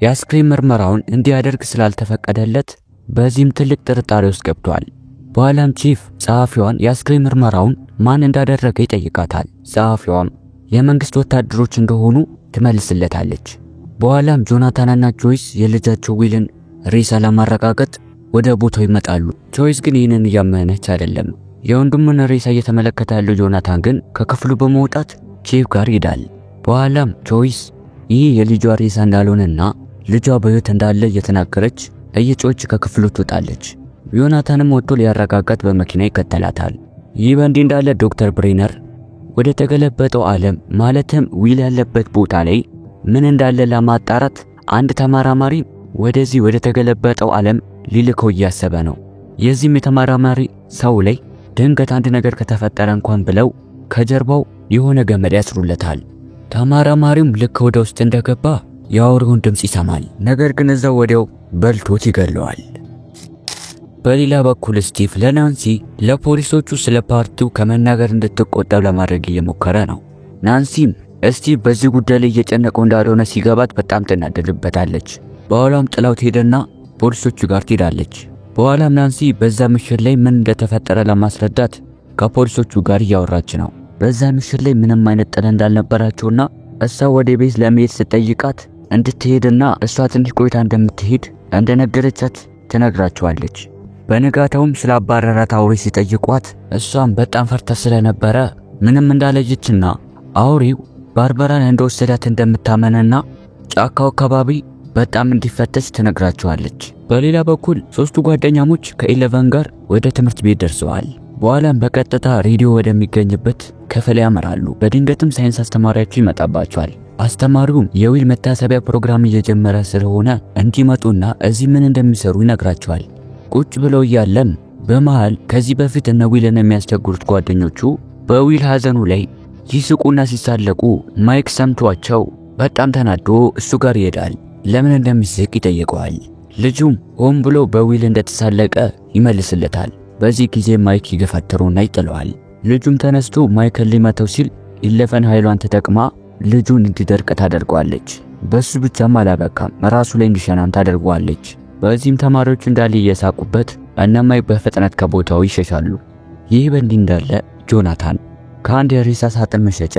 የአስክሬን ምርመራውን እንዲያደርግ ስላልተፈቀደለት። በዚህም ትልቅ ጥርጣሬ ውስጥ ገብቷል። በኋላም ቺፍ ጸሐፊዋን የአስክሬን ምርመራውን ማን እንዳደረገ ይጠይቃታል። ጸሐፊዋም የመንግስት ወታደሮች እንደሆኑ ትመልስለታለች። በኋላም ጆናታንና ጆይስ የልጃቸው ዊልን ሬሳ ለማረጋገጥ ወደ ቦታው ይመጣሉ። ጆይስ ግን ይህንን እያመነች አይደለም። የወንድሙን ሬሳ እየተመለከተ ያለው ጆናታን ግን ከክፍሉ በመውጣት ቺፍ ጋር ይሄዳል። በኋላም ጆይስ ይህ የልጇ ሬሳ እንዳልሆነና ልጇ በሕይወት እንዳለ እየተናገረች እየጮች ከክፍሉ ትወጣለች። ጆናታንም ወጥቶ ሊያረጋጋት በመኪና ይከተላታል። ይህ በእንዲህ እንዳለ ዶክተር ብሬነር ወደ ተገለበጠው ዓለም ማለትም ዊል ያለበት ቦታ ላይ ምን እንዳለ ለማጣራት አንድ ተመራማሪ ወደዚህ ወደ ተገለበጠው ዓለም ሊልከው እያሰበ ነው። የዚህም የተመራማሪ ሰው ላይ ድንገት አንድ ነገር ከተፈጠረ እንኳን ብለው ከጀርባው የሆነ ገመድ ያስሩለታል። ተመራማሪውም ልክ ወደ ውስጥ እንደገባ የአውሬውን ድምጽ ይሰማል። ነገር ግን እዛው ወዲያው በልቶት ይገለዋል። በሌላ በኩል ስቲቭ ለናንሲ ለፖሊሶቹ ስለ ፓርቲው ከመናገር እንድትቆጠብ ለማድረግ እየሞከረ ነው። ናንሲም ስቲቭ በዚህ ጉዳይ ላይ እየጨነቀው እንዳልሆነ ሲገባት በጣም ትናደድበታለች። በኋላም ጥላው ትሄድና ፖሊሶቹ ጋር ትሄዳለች። በኋላም ናንሲ በዛ ምሽት ላይ ምን እንደተፈጠረ ለማስረዳት ከፖሊሶቹ ጋር እያወራች ነው። በዛ ምሽት ላይ ምንም አይነት ጥል እንዳልነበራቸውና እሷ ወደ ቤት ለመሄድ ስትጠይቃት እንድትሄድና እሷ ትንሽ ቆይታ እንደምትሄድ እንደነገረቻት ትነግራቸዋለች። በንጋታውም ስላባረራት አውሬ ሲጠይቋት እሷም በጣም ፈርታ ስለነበረ ምንም እንዳለየችና አውሬው ባርባራን እንደወሰዳት እንደምታመንና ጫካው አካባቢ በጣም እንዲፈተሽ ትነግራቸዋለች። በሌላ በኩል ሶስቱ ጓደኛሞች ከኢሌቨን ጋር ወደ ትምህርት ቤት ደርሰዋል። በኋላም በቀጥታ ሬዲዮ ወደሚገኝበት ክፍል ያመራሉ። በድንገትም ሳይንስ አስተማሪያቸው ይመጣባቸዋል። አስተማሪውም የዊል መታሰቢያ ፕሮግራም እየጀመረ ስለሆነ እንዲመጡና እዚህ ምን እንደሚሰሩ ይነግራቸዋል። ቁጭ ብለው እያለም በመሃል ከዚህ በፊት እነ ዊልን የሚያስቸግሩት ጓደኞቹ በዊል ሐዘኑ ላይ ይስቁና ሲሳለቁ ማይክ ሰምቷቸው በጣም ተናዶ እሱ ጋር ይሄዳል። ለምን እንደሚስቅ ይጠይቀዋል። ልጁም ሆን ብሎ በዊል እንደተሳለቀ ይመልስለታል። በዚህ ጊዜ ማይክ ይገፈትሩና ይጥለዋል። ልጁም ተነስቶ ማይክን ሊመታው ሲል ኢሌቨን ኃይሏን ተጠቅማ ልጁን እንዲደርቅ ታደርጓለች። በሱ ብቻም አላበቃም፣ ራሱ ላይ እንዲሸናም ታደርጓለች። በዚህም ተማሪዎቹ እንዳለ እየሳቁበት እነ ማይክ በፍጥነት ከቦታው ይሸሻሉ። ይህ በእንዲህ እንዳለ ጆናታን ከአንድ የሬሳ ሳጥን መሸጫ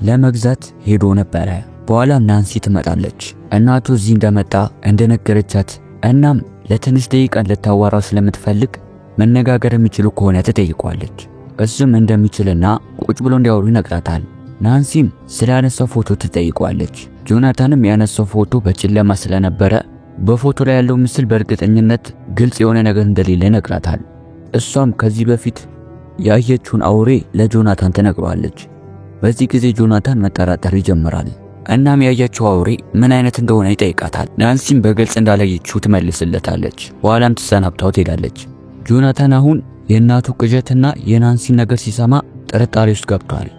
ለመግዛት ሄዶ ነበረ። በኋላም ናንሲ ትመጣለች። እናቱ እዚህ እንደመጣ እንደነገረቻት እናም ለትንሽ ደቂቃ ልታዋራው ስለምትፈልግ መነጋገር የሚችሉ ከሆነ ትጠይቋለች። እሱም እንደሚችልና ቁጭ ብሎ እንዲያወሩ ይነግራታል። ናንሲም ስላነሳው ፎቶ ትጠይቋለች። ጆናታንም ያነሳው ፎቶ በጨለማ ስለነበረ በፎቶ ላይ ያለው ምስል በእርግጠኝነት ግልጽ የሆነ ነገር እንደሌለ ይነግራታል። እሷም ከዚህ በፊት ያየችውን አውሬ ለጆናታን ትነግረዋለች። በዚህ ጊዜ ጆናታን መጠራጠር ይጀምራል። እናም ያየችው አውሬ ምን አይነት እንደሆነ ይጠይቃታል። ናንሲም በግልጽ እንዳላየችው ትመልስለታለች። በኋላም ተሰናብታው ትሄዳለች። ጆናታን አሁን የእናቱ ቅዠትና የናንሲ ነገር ሲሰማ ጥርጣሬ ውስጥ ገብቷል።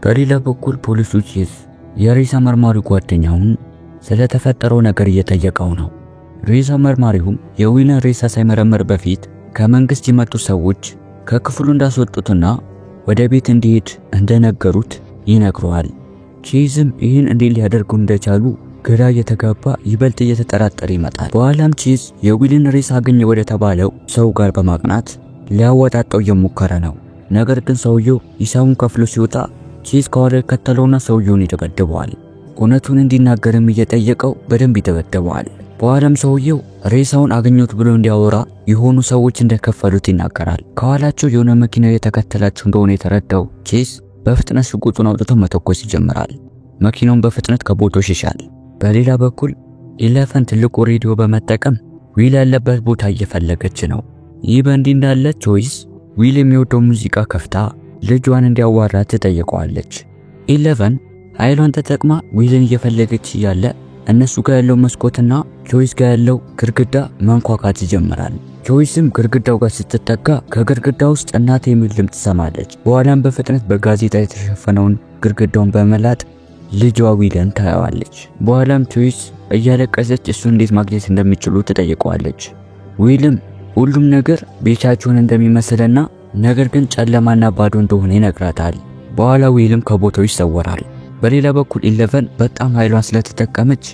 በሌላ በኩል ፖሊሱ ቼዝ የሬሳ መርማሪ ጓደኛውን ስለተፈጠረው ነገር እየጠየቀው ነው። ሬሳ መርማሪውም የዊልን ሬሳ ሳይመረመር በፊት ከመንግስት የመጡ ሰዎች ከክፍሉ እንዳስወጡትና ወደ ቤት እንዲሄድ እንደነገሩት ይነግረዋል። ቼዝም ይህን እንዴት ሊያደርጉ እንደቻሉ ግራ እየተጋባ ይበልጥ እየተጠራጠረ ይመጣል። በኋላም ቼዝ የዊልን ሬሳ አገኘ ወደ ተባለው ሰው ጋር በማቅናት ሊያወጣጣው እየሞከረ ነው። ነገር ግን ሰውየው ሂሳቡን ከፍሎ ሲወጣ ቼዝ ከኋላ ከተለውና ሰውየውን ይደበድበዋል። እውነቱን እንዲናገርም እየጠየቀው በደንብ ይደበድበዋል። በኋላም ሰውየው ሬሳውን አገኘሁት ብሎ እንዲያወራ የሆኑ ሰዎች እንደከፈሉት ይናገራል። ከኋላቸው የሆነ መኪና የተከተላቸው እንደሆነ የተረዳው ቼዝ በፍጥነት ሽጉጡን አውጥቶ መተኮስ ይጀምራል። መኪናውን በፍጥነት ከቦታው ይሸሻል። በሌላ በኩል ኢሌቨን ትልቁ ሬዲዮ በመጠቀም ዊል ያለበት ቦታ እየፈለገች ነው። ይህ በእንዲህ እንዳለ ጆይስ ዊል የሚወደው ሙዚቃ ከፍታ ልጇን እንዲያዋራት ትጠይቀዋለች። ኢሌቨን ኃይሏን ተጠቅማ ዊልን እየፈለገች እያለ እነሱ ጋር ያለው መስኮትና ጆይስ ጋር ያለው ግድግዳ መንኳኳት ይጀምራል። ጆይስም ግድግዳው ጋር ስትጠጋ ከግድግዳው ውስጥ እናት የሚል ድምፅ ትሰማለች። በኋላም በፍጥነት በጋዜጣ የተሸፈነውን ግድግዳውን በመላጥ ልጇ ዊልን ታያዋለች። በኋላም ጆይስ እያለቀሰች እሱን እንዴት ማግኘት እንደሚችሉ ትጠይቀዋለች። ዊልም ሁሉም ነገር ቤታቸውን እንደሚመስልና ነገር ግን ጨለማና ባዶ እንደሆነ ይነግራታል። በኋላ ዊልም ከቦታው ይሰወራል። በሌላ በኩል ኢሌቨን በጣም ኃይሏን ስለተጠቀመች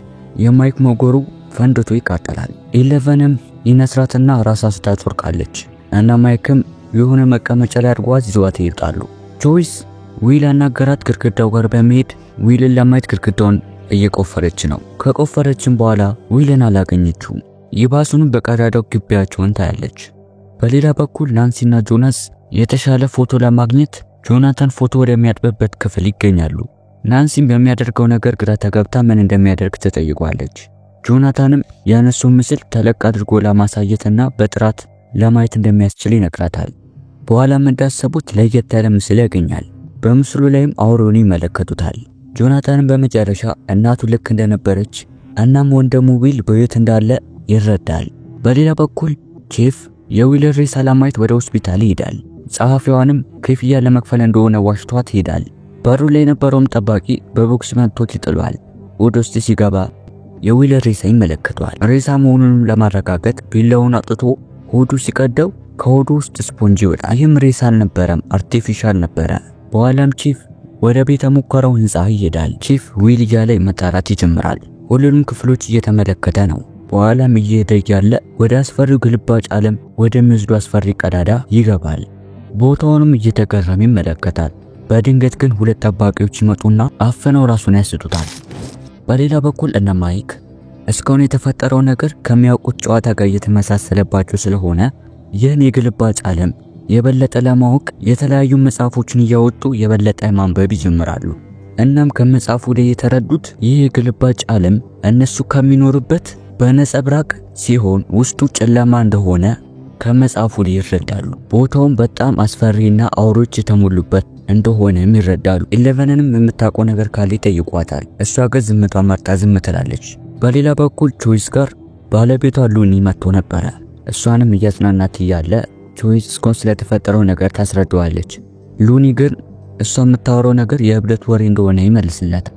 የማይክ ሞገሩ ፈንድቶ ይቃጠላል። ኢሌቨንም ይነስራትና ራሷ ስታወርቃለች እና ማይክም የሆነ መቀመጫ ላይ አድርጓት ይዟት ይወጣሉ። ጆይስ ዊል ያናገራት ግድግዳው ጋር በመሄድ ዊልን ለማየት ግድግዳውን እየቆፈረች ነው። ከቆፈረችም በኋላ ዊልን አላገኘችውም። ይባሱንም በቀዳዳው ግቢያቸውን ታያለች። በሌላ በኩል ናንሲና ጆናስ የተሻለ ፎቶ ለማግኘት ጆናታን ፎቶ ወደሚያጥብበት ክፍል ይገኛሉ። ናንሲም በሚያደርገው ነገር ግራ ተጋብታ ምን እንደሚያደርግ ትጠይቋለች። ጆናታንም ያነሱን ምስል ተለቅ አድርጎ ለማሳየትና በጥራት ለማየት እንደሚያስችል ይነግራታል። በኋላም እንዳሰቡት ለየት ያለ ምስል ያገኛል። በምስሉ ላይም አውሬውን ይመለከቱታል። ጆናታንም በመጨረሻ እናቱ ልክ እንደነበረች እናም ወንድሙ ዊል በሕይወት እንዳለ ይረዳል። በሌላ በኩል ቼፍ የዊል ሬሳ ለማየት ወደ ሆስፒታል ይሄዳል። ጸሐፊዋንም ክፍያ ለመክፈል እንደሆነ ዋሽቷት ይሄዳል። በሩ ላይ የነበረውም ጠባቂ በቦክስ መጥቶት ይጥሏል። ወደ ውስጥ ሲገባ የዊል ሬሳ ይመለከቷል። ሬሳ መሆኑንም ለማረጋገጥ ቢላውን አጥቶ ሆዱ ሲቀደው ከሆዱ ውስጥ ስፖንጅ ይወጣል። ይህም ሬሳ አልነበረም፣ አርቲፊሻል ነበረ። በኋላም ቺፍ ወደ ቤተ ሙከራው ህንጻ ይሄዳል። ቺፍ ዊል እያለ መጣራት ይጀምራል። ሁሉንም ክፍሎች እየተመለከተ ነው። በኋላም እየሄደ ያለ ወደ አስፈሪው ግልባጭ ዓለም ወደሚወስዱ አስፈሪ ቀዳዳ ይገባል። ቦታውንም እየተገረመ ይመለከታል። በድንገት ግን ሁለት ጠባቂዎች ይመጡና አፈነው ራሱን ያስጡታል። በሌላ በኩል እነ ማይክ እስካሁን የተፈጠረው ነገር ከሚያውቁት ጨዋታ ጋር የተመሳሰለባቸው ስለሆነ ይህን የግልባጭ ዓለም የበለጠ ለማወቅ የተለያዩ መጽሐፎችን እያወጡ የበለጠ ማንበብ ይጀምራሉ። እናም ከመጽሐፉ ላይ የተረዱት ይህ የግልባጭ ዓለም እነሱ ከሚኖሩበት በነጸብራቅ ሲሆን ውስጡ ጨለማ እንደሆነ ከመጽሐፉ ላይ ይረዳሉ። ቦታውም በጣም አስፈሪና አውሬዎች የተሞሉበት እንደሆነም ይረዳሉ። ኢሌቨንንም የምታውቀው ነገር ካለ ይጠይቋታል። እሷ ግን ዝምቷን መርጣ ዝም ትላለች። በሌላ በኩል ጆይስ ጋር ባለቤቷ ሉኒ መጥቶ ነበረ። እሷንም እያጽናናት እያለ ጆይስ እስካሁን ስለተፈጠረው ነገር ታስረዳዋለች። ሉኒ ግን እሷ የምታወራው ነገር የእብደት ወሬ እንደሆነ ይመልስላታል።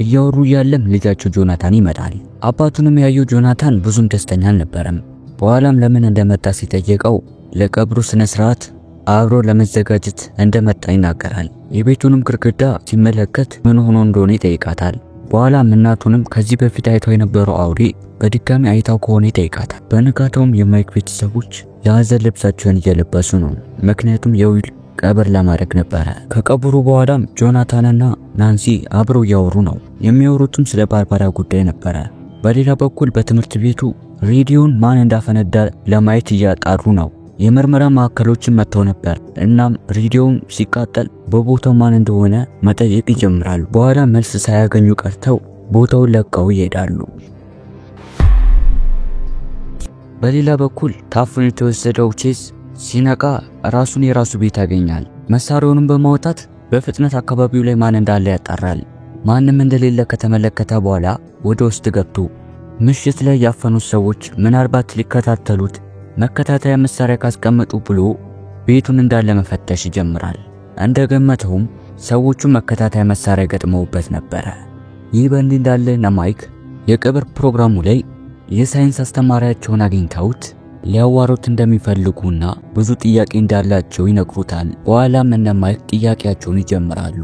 እያወሩ ያለም ልጃቸው ጆናታን ይመጣል። አባቱንም ያየው ጆናታን ብዙም ደስተኛ አልነበረም። በኋላም ለምን እንደመጣ ሲጠየቀው ለቀብሩ ስነ ስርዓት አብሮ ለመዘጋጀት እንደመጣ ይናገራል። የቤቱንም ግድግዳ ሲመለከት ምን ሆኖ እንደሆነ ይጠይቃታል። በኋላም እናቱንም ከዚህ በፊት አይታው የነበረው አውሬ በድጋሚ አይታው ከሆነ ይጠይቃታል። በንጋታውም የማይክ ቤተሰቦች የሐዘን ልብሳቸውን እየለበሱ ነው። ምክንያቱም የዊል ቀብር ለማድረግ ነበረ። ከቀብሩ በኋላም ጆናታንና ናንሲ አብረው እያወሩ ነው። የሚያወሩትም ስለ ባርባራ ጉዳይ ነበረ። በሌላ በኩል በትምህርት ቤቱ ሬዲዮን ማን እንዳፈነዳ ለማየት እያጣሩ ነው። የምርመራ ማዕከሎችን መጥተው ነበር። እናም ሬዲዮውን ሲቃጠል በቦታው ማን እንደሆነ መጠየቅ ይጀምራሉ። በኋላ መልስ ሳያገኙ ቀርተው ቦታውን ለቀው ይሄዳሉ። በሌላ በኩል ታፍኖ የተወሰደው ቼዝ ሲነቃ ራሱን የራሱ ቤት ያገኛል። መሳሪያውንም በማውጣት በፍጥነት አካባቢው ላይ ማን እንዳለ ያጣራል። ማንም እንደሌለ ከተመለከተ በኋላ ወደ ውስጥ ገብቶ ምሽት ላይ ያፈኑት ሰዎች ምናልባት ሊከታተሉት መከታተያ መሳሪያ ካስቀመጡ ብሎ ቤቱን እንዳለ መፈተሽ ይጀምራል። እንደገመተውም ሰዎቹ መከታተያ መሳሪያ ገጥመውበት ነበር። ይህ በእንዲህ እንዳለ ማይክ የቀብር ፕሮግራሙ ላይ የሳይንስ አስተማሪያቸውን አግኝተውት ሊያዋሩት እንደሚፈልጉና ብዙ ጥያቄ እንዳላቸው ይነግሩታል። በኋላም ማይክ ጥያቄያቸውን ይጀምራሉ።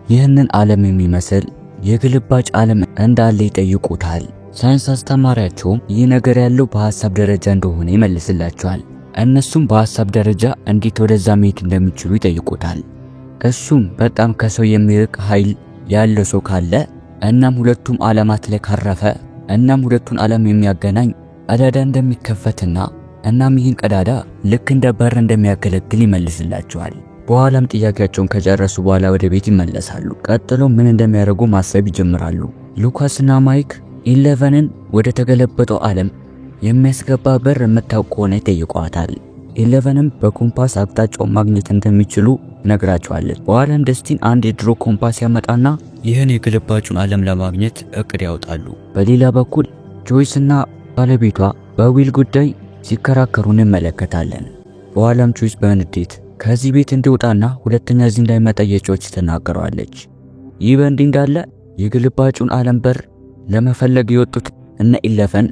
ይህንን ዓለም የሚመስል የግልባጭ ዓለም እንዳለ ይጠይቁታል። ሳይንስ አስተማሪያቸውም ይህ ነገር ያለው በሐሳብ ደረጃ እንደሆነ ይመልስላቸዋል። እነሱም በሐሳብ ደረጃ እንዴት ወደዛ መሄድ እንደሚችሉ ይጠይቁታል። እሱም በጣም ከሰው የሚርቅ ኃይል ያለው ሰው ካለ እናም ሁለቱም ዓለማት ላይ ካረፈ እናም ሁለቱን ዓለም የሚያገናኝ ቀዳዳ እንደሚከፈትና እናም ይህን ቀዳዳ ልክ እንደ በር እንደሚያገለግል ይመልስላቸዋል። በኋላም ጥያቄያቸውን ከጨረሱ በኋላ ወደ ቤት ይመለሳሉ። ቀጥሎ ምን እንደሚያደርጉ ማሰብ ይጀምራሉ። ሉካስና ማይክ 11ን ወደ ተገለበጠው ዓለም የሚያስገባ በር የምታውቅ ከሆነ ይጠይቋታል። 11ም በኮምፓስ አቅጣጫውን ማግኘት እንደሚችሉ ነግራቸዋለች። በኋላም ደስቲን አንድ የድሮ ኮምፓስ ያመጣና ይህን የግልባጩን ዓለም ለማግኘት እቅድ ያወጣሉ። በሌላ በኩል ጆይስና ባለቤቷ በዊል ጉዳይ ሲከራከሩ እንመለከታለን። በኋላም ጆይስ በንዴት ከዚህ ቤት እንዲወጣና ሁለተኛ እዚህ እንዳይመጣ የጮች ተናገረዋለች። ይህ በእንዲህ እንዳለ የግልባጩን ዓለም በር ለመፈለግ የወጡት እነ 11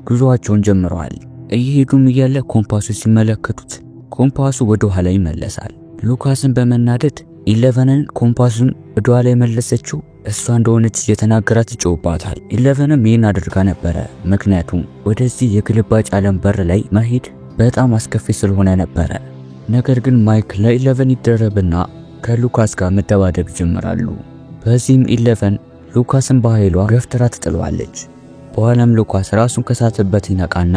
ጉዞአቸውን ጀምረዋል። እየሄዱም እያለ ኮምፓሱ ሲመለከቱት ኮምፓሱ ወደ ኋላ ይመለሳል። ሉካስን በመናደድ 11ን ኮምፓሱን ወደ ኋላ የመለሰችው እሷ እንደሆነች እየተናገራት ይጮህባታል። 11ም ይህን አድርጋ ነበረ፣ ምክንያቱም ወደዚህ የግልባጭ ዓለም በር ላይ መሄድ በጣም አስከፊ ስለሆነ ነበረ። ነገር ግን ማይክ ለ11 ይደረብና ከሉካስ ጋር መደባደብ ጀምራሉ። በዚህም 11 ሉካስን በኃይሏ ገፍትራ ትጥለዋለች። በኋላም ሉካስ ራሱን ከሳተበት ይነቃና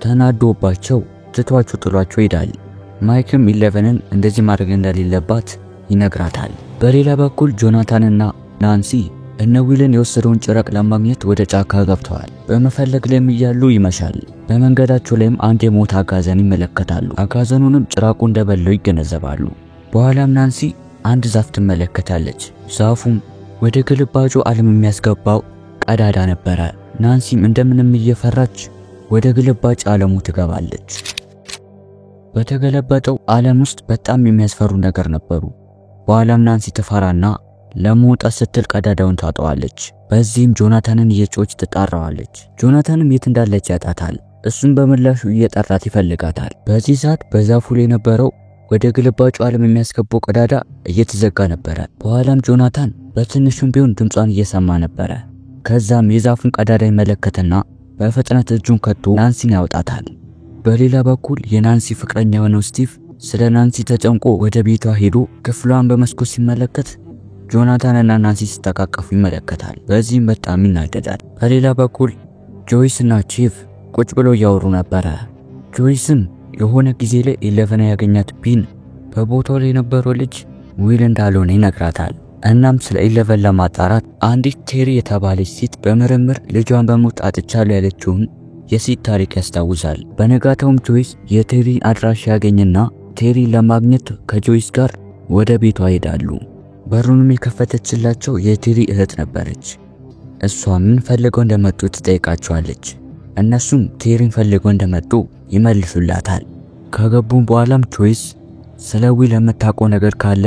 ተናዶባቸው ትቷቸው ጥሏቸው ይሄዳል። ማይክም 11ን እንደዚህ ማድረግ እንደሌለባት ይነግራታል። በሌላ በኩል ጆናታንና ናንሲ እነ ዊልን የወሰደውን ጭራቅ ለማግኘት ወደ ጫካ ገብተዋል። በመፈለግ ላይም እያሉ ይመሻል። በመንገዳቸው ላይም አንድ የሞተ አጋዘን ይመለከታሉ። አጋዘኑንም ጭራቁ እንደበለው ይገነዘባሉ። በኋላም ናንሲ አንድ ዛፍ ትመለከታለች። ዛፉም ወደ ግልባጩ ዓለም የሚያስገባው ቀዳዳ ነበረ። ናንሲም እንደምንም እየፈራች ወደ ግልባጭ ዓለሙ ትገባለች። በተገለበጠው ዓለም ውስጥ በጣም የሚያስፈሩ ነገር ነበሩ። በኋላም ናንሲ ትፈራና ለመውጣት ስትል ቀዳዳውን ታጠዋለች። በዚህም ጆናታንን እየጮች ትጣራዋለች። ጆናታንም የት እንዳለች ያጣታል። እሱም በምላሹ እየጠራት ይፈልጋታል። በዚህ ሰዓት በዛፉ ላይ የነበረው ወደ ግልባጩ ዓለም የሚያስገባው ቀዳዳ እየተዘጋ ነበረ። በኋላም ጆናታን በትንሹም ቢሆን ድምጿን እየሰማ ነበረ። ከዛም የዛፉን ቀዳዳ ይመለከትና በፍጥነት እጁን ከቶ ናንሲን ያወጣታል። በሌላ በኩል የናንሲ ፍቅረኛ የሆነው ስቲቭ ስለ ናንሲ ተጨንቆ ወደ ቤቷ ሄዶ ክፍሏን በመስኮት ሲመለከት ጆናታንና ናንሲ ሲተቃቀፉ ይመለከታል። በዚህም በጣም ይናደዳል። በሌላ በኩል ጆይስና ቺፍ ቁጭ ብለው ያወሩ ነበረ። ጆይስም የሆነ ጊዜ ላይ 11 ያገኛት ቢን በቦታው ላይ የነበረው ልጅ ዊል እንዳልሆነ ይነግራታል። እናም ስለ 11 ለማጣራት አንዲት ቴሪ የተባለች ሴት በምርምር ልጇን በሞት አጥቻለሁ ያለችውን የሴት ታሪክ ያስታውሳል። በነጋታውም ጆይስ የቴሪን አድራሻ ያገኝና ቴሪ ለማግኘት ከጆይስ ጋር ወደ ቤቷ ይሄዳሉ። በሩንም የከፈተችላቸው የቴሪ እህት ነበረች። እሷ ምን ፈልገው እንደመጡ ትጠይቃቸዋለች። እነሱም ቴሪን ፈልገው እንደመጡ ይመልሱላታል። ከገቡም በኋላም ጆይስ ስለ ዊል የምታውቀው ነገር ካለ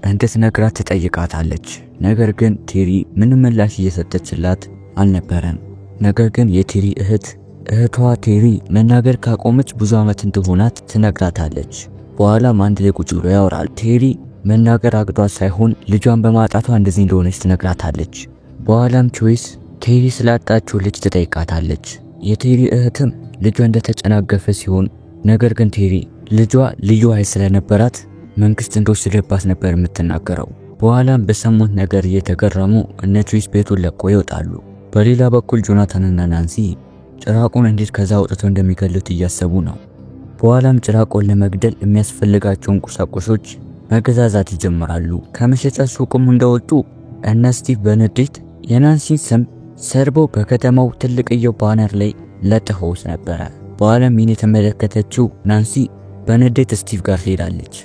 እንድትነግራት ትጠይቃታለች። ነገር ግን ቴሪ ምንም ምላሽ እየሰጠችላት አልነበረም። ነገር ግን የቴሪ እህቷ ቴሪ መናገር ካቆመች ብዙ ዓመት እንደሆናት ትነግራታለች። በኋላም አንድ ላይ ቁጭ ብለው ያወራል። ቴሪ መናገር አቅቷት ሳይሆን ልጇን በማጣቷ እንደዚህ እንደሆነች ትነግራታለች። በኋላም ጆይስ ቴሪ ስላጣችው ልጅ ትጠይቃታለች። የቴሪ እህትም ልጇ እንደተጨናገፈ ሲሆን ነገር ግን ቴሪ ልጇ ልዩ ኃይል ስለነበራት መንግስት እንደወሰደባት ነበር የምትናገረው። በኋላም በሰሙት ነገር እየተገረሙ እነ ጆይስ ቤቱን ለቆ ይወጣሉ። በሌላ በኩል ጆናታንና ናንሲ ጭራቁን እንዴት ከዛ አውጥተው እንደሚገሉት እያሰቡ ነው። በኋላም ጭራቆን ለመግደል የሚያስፈልጋቸውን ቁሳቁሶች መገዛዛት ይጀምራሉ። ከመሸጫ ሱቁም እንደወጡ እነ ስቲቭ በንዴት የናንሲን ስም ሰርበው በከተማው ትልቅየው ባነር ላይ ለጥፈውት ነበረ። በኋላም ይህን የተመለከተችው ናንሲ በንዴት ስቲቭ ጋር ትሄዳለች።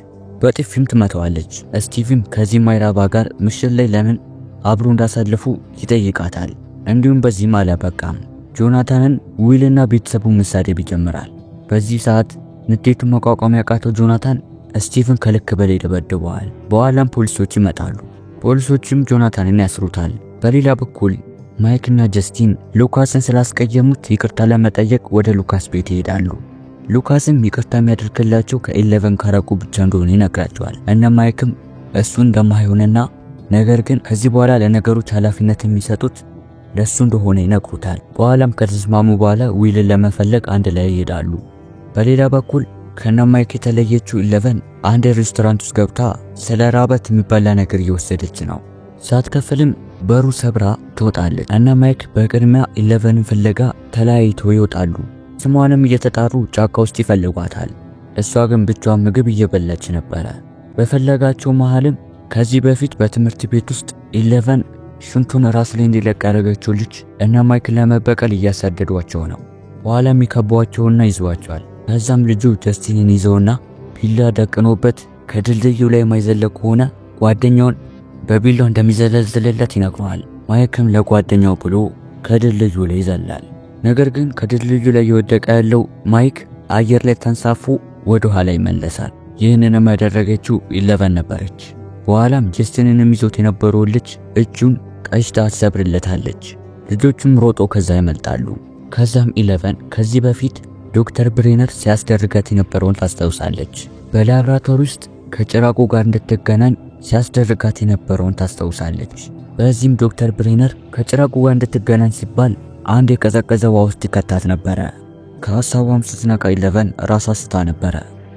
በጥፊም ትመታዋለች። ስቲቭም ከዚህ ማይራባ ጋር ምሽት ላይ ለምን አብሮ እንዳሳለፉ ይጠይቃታል። እንዲሁም በዚህም አላበቃም። ጆናታንን ዊልና ቤተሰቡን መሳደብ ይጀምራል። በዚህ ሰዓት ንዴቱን መቋቋም ያቃተው ጆናታን ስቲቭን ከልክ በላይ ይደበድበዋል። በኋላም ፖሊሶች ይመጣሉ። ፖሊሶችም ጆናታንን ያስሩታል። በሌላ በኩል ማይክና ጀስቲን ሉካስን ስላስቀየሙት ይቅርታ ለመጠየቅ ወደ ሉካስ ቤት ይሄዳሉ። ሉካስም ይቅርታ የሚያደርግላቸው ከ11 ካረቁ ብቻ እንደሆነ ይነግራቸዋል። እነ ማይክም እሱ እንደማይሆንና ነገር ግን ከዚህ በኋላ ለነገሮች ኃላፊነት የሚሰጡት ለሱ እንደሆነ ይነግሩታል። በኋላም ከተስማሙ በኋላ ዊልን ለመፈለግ አንድ ላይ ይሄዳሉ። በሌላ በኩል ከነ ማይክ የተለየችው 11 አንድ ሬስቶራንት ውስጥ ገብታ ስለ ራበት የሚባላ ነገር እየወሰደች ነው። ሳትከፍልም በሩ ሰብራ ትወጣለች። እነ ማይክ በቅድሚያ 11ን ፍለጋ ተለያይተው ይወጣሉ። ስሟንም እየተጣሩ ጫካ ውስጥ ይፈልጓታል። እሷ ግን ብቻዋን ምግብ እየበላች ነበረ። በፈለጋቸው መሃልም ከዚህ በፊት በትምህርት ቤት ውስጥ 11 ሽንቱን ራስ ላይ እንዲለቅ ያደረገችው ልጅ እነ ማይክ ለመበቀል እያሳደዷቸው ነው። በኋላም ይከቧቸውና ይዘዋቸዋል። ከዛም ልጁ ጀስቲንን ይዘውና ቢላ ደቅኖበት ከድልድዩ ላይ ማይዘለቅ ከሆነ ጓደኛውን በቢላው እንደሚዘለዝልለት ይነግረዋል። ማይክም ለጓደኛው ብሎ ከድልድዩ ላይ ይዘላል። ነገር ግን ከድልድዩ ላይ የወደቀ ያለው ማይክ አየር ላይ ተንሳፎ ወደ ኋላ ይመለሳል። ይህንንም ያደረገችው 11 ነበረች። በኋላም ጀስቲንን ይዞት የነበረው ልጅ እጁን ቀሽታ አሰብርለታለች። ልጆቹም ሮጦ ከዛ ይመልጣሉ። ከዛም 11 ከዚህ በፊት ዶክተር ብሬነር ሲያስደርጋት የነበረውን ታስታውሳለች። በላብራቶሪ ውስጥ ከጭራቁ ጋር እንድትገናኝ ሲያስደርጋት የነበረውን ታስታውሳለች። በዚህም ዶክተር ብሬነር ከጭራቁ ጋር እንድትገናኝ ሲባል አንድ የቀዘቀዘ ውሃ ውስጥ ይከታት ነበረ። ከሀሳቧም ስትነቃ 11 ራሷ ስታ ነበረ።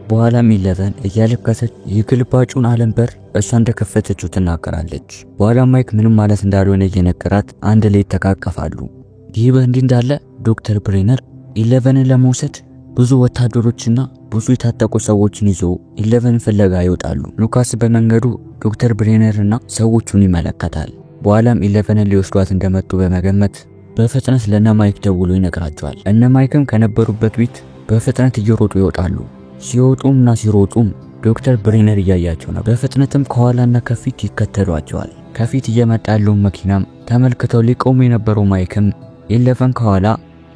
በኋላም 11 እያለቀሰች የግልባጩን ዓለም በር እሷ እንደከፈተችው ትናገራለች። በኋላ ማይክ ምንም ማለት እንዳልሆነ እየነገራት አንድ ላይ ተቃቀፋሉ። ይህ በእንዲህ እንዳለ ዶክተር ብሬነር 11ን ለመውሰድ ብዙ ወታደሮችና ብዙ የታጠቁ ሰዎችን ይዞ 11ን ፍለጋ ይወጣሉ። ሉካስ በመንገዱ ዶክተር ብሬነርና ሰዎቹን ይመለከታል። በኋላም 11ን ሊወስዷት እንደመጡ በመገመት በፍጥነት ለነ ማይክ ደውሎ ይነግራቸዋል። እነ ማይክም ከነበሩበት ቤት በፍጥነት እየሮጡ ይወጣሉ። ሲወጡና ሲሮጡም ዶክተር ብሬነር እያያቸው ነው። በፍጥነትም ከኋላና ከፊት ይከተሏቸዋል። ከፊት እየመጣ ያለውን መኪናም ተመልክተው ሊቆሙ የነበረው ማይክም 11 ከኋላ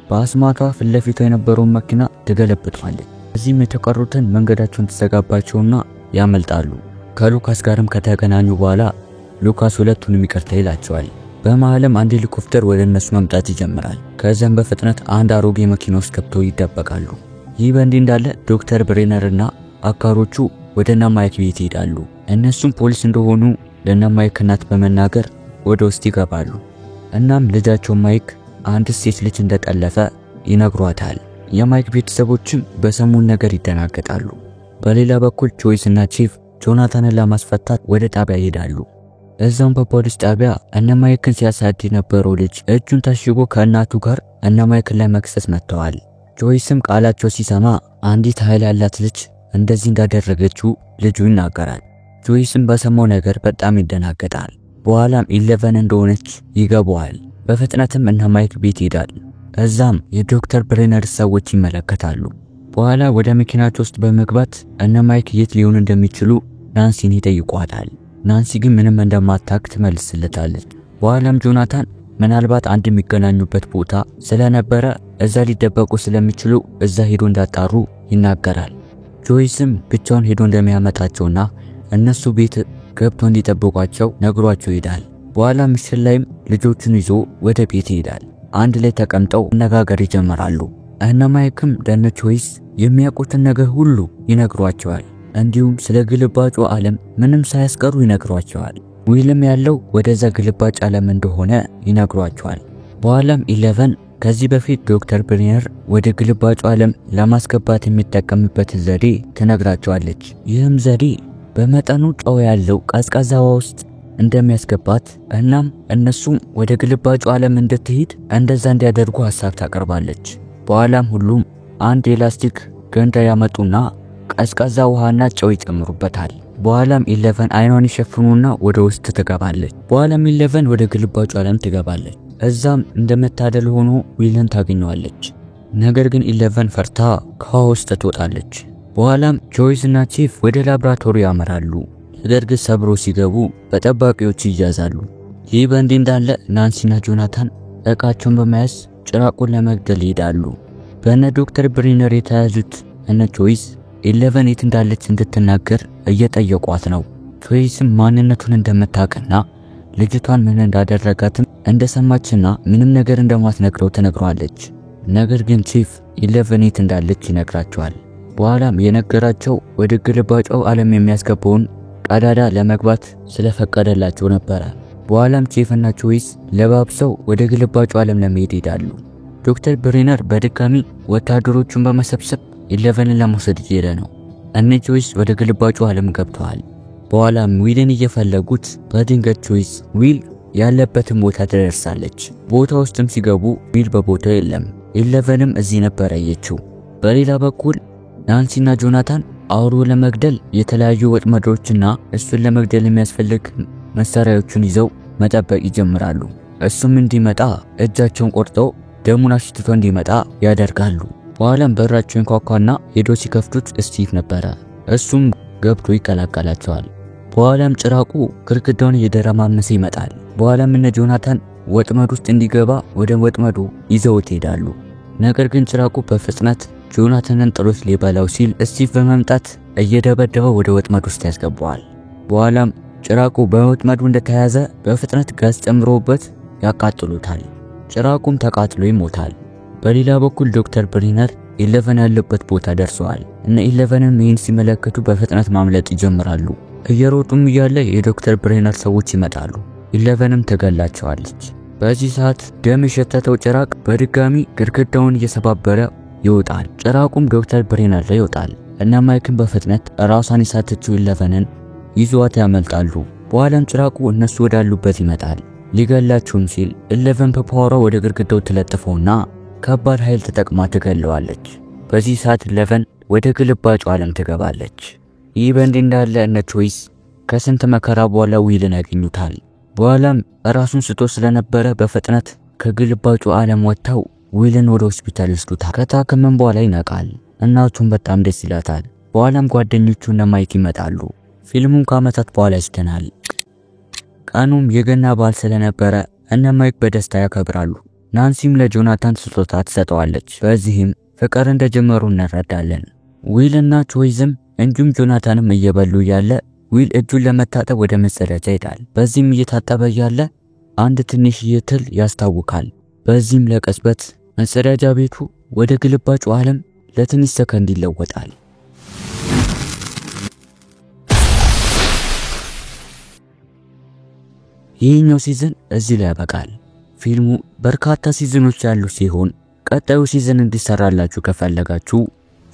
በአስማቷ ፊት ለፊቷ የነበረውን መኪና ትገለብጣለች። እዚህም የተቀሩትን መንገዳቸውን ተዘጋባቸውና ያመልጣሉ። ከሉካስ ጋርም ከተገናኙ በኋላ ሉካስ ሁለቱንም ይቅርታ ይላቸዋል። በመሃልም አንድ ሄሊኮፕተር ወደ እነሱ መምጣት ይጀምራል። ከዛም በፍጥነት አንድ አሮጌ መኪና ውስጥ ገብተው ይደበቃሉ። ይህ በእንዲህ እንዳለ ዶክተር ብሬነርና አጋሮቹ ወደ እነ ማይክ ቤት ይሄዳሉ። እነሱም ፖሊስ እንደሆኑ ለእነ ማይክ እናት በመናገር ወደ ውስጥ ይገባሉ። እናም ልጃቸው ማይክ አንድ ሴት ልጅ እንደጠለፈ ይነግሯታል። የማይክ ቤተሰቦችም በሰሙን ነገር ይደናገጣሉ። በሌላ በኩል ጆይስ እና ቺፍ ጆናታንን ለማስፈታት ወደ ጣቢያ ይሄዳሉ። እዛም በፖሊስ ጣቢያ እነ ማይክን ሲያሳድ የነበረው ልጅ እጁን ታሽጎ ከእናቱ ጋር እነ ማይክን ላይ መክሰስ መጥተዋል። ጆይስም ቃላቸው ሲሰማ አንዲት ኃይል ያላት ልጅ እንደዚህ እንዳደረገችው ልጁ ይናገራል። ጆይስም በሰማው ነገር በጣም ይደናገጣል። በኋላም 11 እንደሆነች ይገባዋል። በፍጥነትም እነ ማይክ ቤት ይሄዳል። እዛም የዶክተር ብሬነር ሰዎች ይመለከታሉ። በኋላ ወደ መኪናቸው ውስጥ በመግባት እነ ማይክ የት ሊሆኑ እንደሚችሉ ናንሲን ይጠይቋታል። ናንሲ ግን ምንም እንደማታውቅ ትመልስለታለች። በኋላም ጆናታን ምናልባት አንድ የሚገናኙበት ቦታ ስለነበረ እዛ ሊደበቁ ስለሚችሉ እዛ ሄዶ እንዳጣሩ ይናገራል። ጆይስም ብቻውን ሄዶ እንደሚያመጣቸውና እነሱ ቤት ገብቶ እንዲጠብቋቸው ነግሯቸው ይሄዳል። በኋላ ምሽት ላይም ልጆቹን ይዞ ወደ ቤት ይሄዳል። አንድ ላይ ተቀምጠው መነጋገር ይጀምራሉ። እነ ማይክም ለነ ጆይስ የሚያውቁትን ነገር ሁሉ ይነግሯቸዋል። እንዲሁም ስለ ግልባጩ ዓለም ምንም ሳያስቀሩ ይነግሯቸዋል። ዊልም ያለው ወደዛ ግልባጭ ዓለም እንደሆነ ይነግሯቸዋል። በኋላም 11 ከዚህ በፊት ዶክተር ብሬነር ወደ ግልባጩ ዓለም ለማስገባት የሚጠቀምበት ዘዴ ትነግራቸዋለች። ይህም ዘዴ በመጠኑ ጨው ያለው ቀዝቃዛ ውሃ ውስጥ እንደሚያስገባት እናም እነሱም ወደ ግልባጩ ዓለም እንድትሄድ እንደዛ እንዲያደርጉ ሐሳብ ታቀርባለች። በኋላም ሁሉም አንድ ኤላስቲክ ገንዳ ያመጡና ቀዝቃዛ ውሃና ጨው ይጨምሩበታል። በኋላም 11 አይኗን ይሸፍኑና ወደ ውስጥ ትገባለች። በኋላም 11 ወደ ግልባጩ ዓለም ትገባለች። እዛም እንደመታደል ሆኖ ዊልን ታገኘዋለች። ነገር ግን 11 ፈርታ ከውሃ ውስጥ ትወጣለች። በኋላም ጆይስ እና ቺፍ ወደ ላብራቶሪ ያመራሉ። ነገር ግን ሰብሮ ሲገቡ በጠባቂዎች ይያዛሉ። ይህ በእንዲህ እንዳለ ናንሲና ጆናታን እቃቸውን በመያዝ ጭራቁን ለመግደል ይሄዳሉ። በእነ ዶክተር ብሪነር የተያዙት እነ ጆይስ 11 የት እንዳለች እንድትናገር እየጠየቋት ነው። ጆይስም ማንነቱን እንደምታውቅና ልጅቷን ምን እንዳደረጋትም እንደሰማችና ምንም ነገር እንደማትነግረው ትነግሯለች። ነገር ግን ቺፍ 11 የት እንዳለች ይነግራቸዋል። በኋላም የነገራቸው ወደ ግልባጫው ዓለም የሚያስገባውን ቀዳዳ ለመግባት ስለፈቀደላቸው ነበረ። በኋላም ቺፍ እና ጆይስ ለባብሰው ወደ ግልባጫው ዓለም ለመሄድ ይሄዳሉ። ዶክተር ብሪነር በድጋሚ ወታደሮቹን በመሰብሰብ 11ን ለመውሰድ እየሄደ ነው። እነ ጆይስ ወደ ግልባጫው ዓለም ገብተዋል። በኋላም ዊልን እየፈለጉት በድንገት ጆይስ ዊል ያለበትን ቦታ ትደርሳለች። ቦታ ውስጥም ሲገቡ ዊል በቦታው የለም። 11ም እዚህ ነበር ያየችው። በሌላ በኩል ናንሲና ጆናታን አውሮ ለመግደል የተለያዩ ወጥመዶችና እሱን ለመግደል የሚያስፈልግ መሳሪያዎችን ይዘው መጠበቅ ይጀምራሉ። እሱም እንዲመጣ እጃቸውን ቆርጠው ደሙን አሽትቶ እንዲመጣ ያደርጋሉ። በኋላም በራቸውን ኳኳና ሄዶ ሲከፍቱት ስቲቭ ነበረ። እሱም ገብቶ ይቀላቀላቸዋል። በኋላም ጭራቁ ግድግዳውን እየደረማመሰ ይመጣል። በኋላም እነ ጆናታን ወጥመድ ውስጥ እንዲገባ ወደ ወጥመዱ ይዘውት ይሄዳሉ። ነገር ግን ጭራቁ በፍጥነት ጆናታንን ጥሎት ሊበላው ሲል ስቲቭ በመምጣት እየደበደበው ወደ ወጥመድ ውስጥ ያስገባዋል። በኋላም ጭራቁ በወጥመዱ እንደተያዘ በፍጥነት ጋዝ ጨምሮበት ያቃጥሉታል። ጭራቁም ተቃጥሎ ይሞታል። በሌላ በኩል ዶክተር ብሪነር 11 ያለበት ቦታ ደርሰዋል። እነ 11ም ይህን ሲመለከቱ በፍጥነት ማምለጥ ይጀምራሉ። እየሮጡም እያለ የዶክተር ብሪነር ሰዎች ይመጣሉ። 11ም ትገላቸዋለች። በዚህ ሰዓት ደም የሸተተው ጭራቅ በድጋሚ ግድግዳውን እየሰባበረ ይወጣል። ጭራቁም ዶክተር ብሪነር ላይ ይወጣል እና ማይክን በፍጥነት ራሷን የሳተችው 11ን ይዟት ያመልጣሉ። በኋላም ጭራቁ እነሱ ወዳሉበት ይመጣል። ሊገላቸውም ሲል 11 በፓወሯ ወደ ግድግዳው ትለጥፈውና ከባድ ኃይል ተጠቅማ ትገለዋለች። በዚህ ሰዓት 11 ወደ ግልባጩ ዓለም ትገባለች። ይህ በእንዲህ እንዳለ እነ ጆይስ ከስንት መከራ በኋላ ዊልን ያገኙታል። በኋላም ራሱን ስቶ ስለነበረ በፍጥነት ከግልባጩ ዓለም ወጥተው ዊልን ወደ ሆስፒታል ይወስዱታል። ከታከመም በኋላ ይነቃል። እናቱም በጣም ደስ ይላታል። በኋላም ጓደኞቹ እነ ማይክ ይመጣሉ። ፊልሙን ከዓመታት በኋላ ይስተናል። ቀኑም የገና በዓል ስለነበረ እነ ማይክ በደስታ ያከብራሉ። ናንሲም ለጆናታን ስጦታ ትሰጠዋለች። በዚህም ፍቅር እንደጀመሩ እንረዳለን። ዊልና ጆይስም እንዲሁም ጆናታንም እየበሉ ያለ ዊል እጁን ለመታጠብ ወደ መጸዳጃ ይሄዳል። በዚህም እየታጠበ ያለ አንድ ትንሽ ትል ያስታውቃል። በዚህም ለቅጽበት መጸዳጃ ቤቱ ወደ ግልባጩ ዓለም ለትንሽ ሰከንድ ይለወጣል። ይህኛው ሲዝን እዚህ ላይ ያበቃል። ፊልሙ በርካታ ሲዝኖች ያሉ ሲሆን ቀጣዩ ሲዝን እንዲሰራላችሁ ከፈለጋችሁ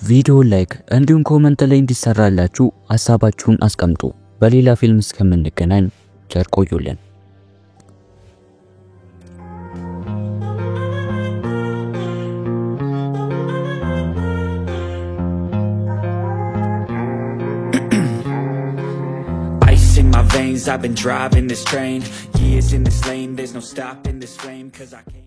ቪዲዮ ላይክ እንዲሁም ኮሜንት ላይ እንዲሰራላችሁ ሐሳባችሁን አስቀምጡ። በሌላ ፊልም እስከምንገናኝ ቸር ቆዩልን። I've been driving this train, years in this lane, there's no stopping this flame, 'cause I can't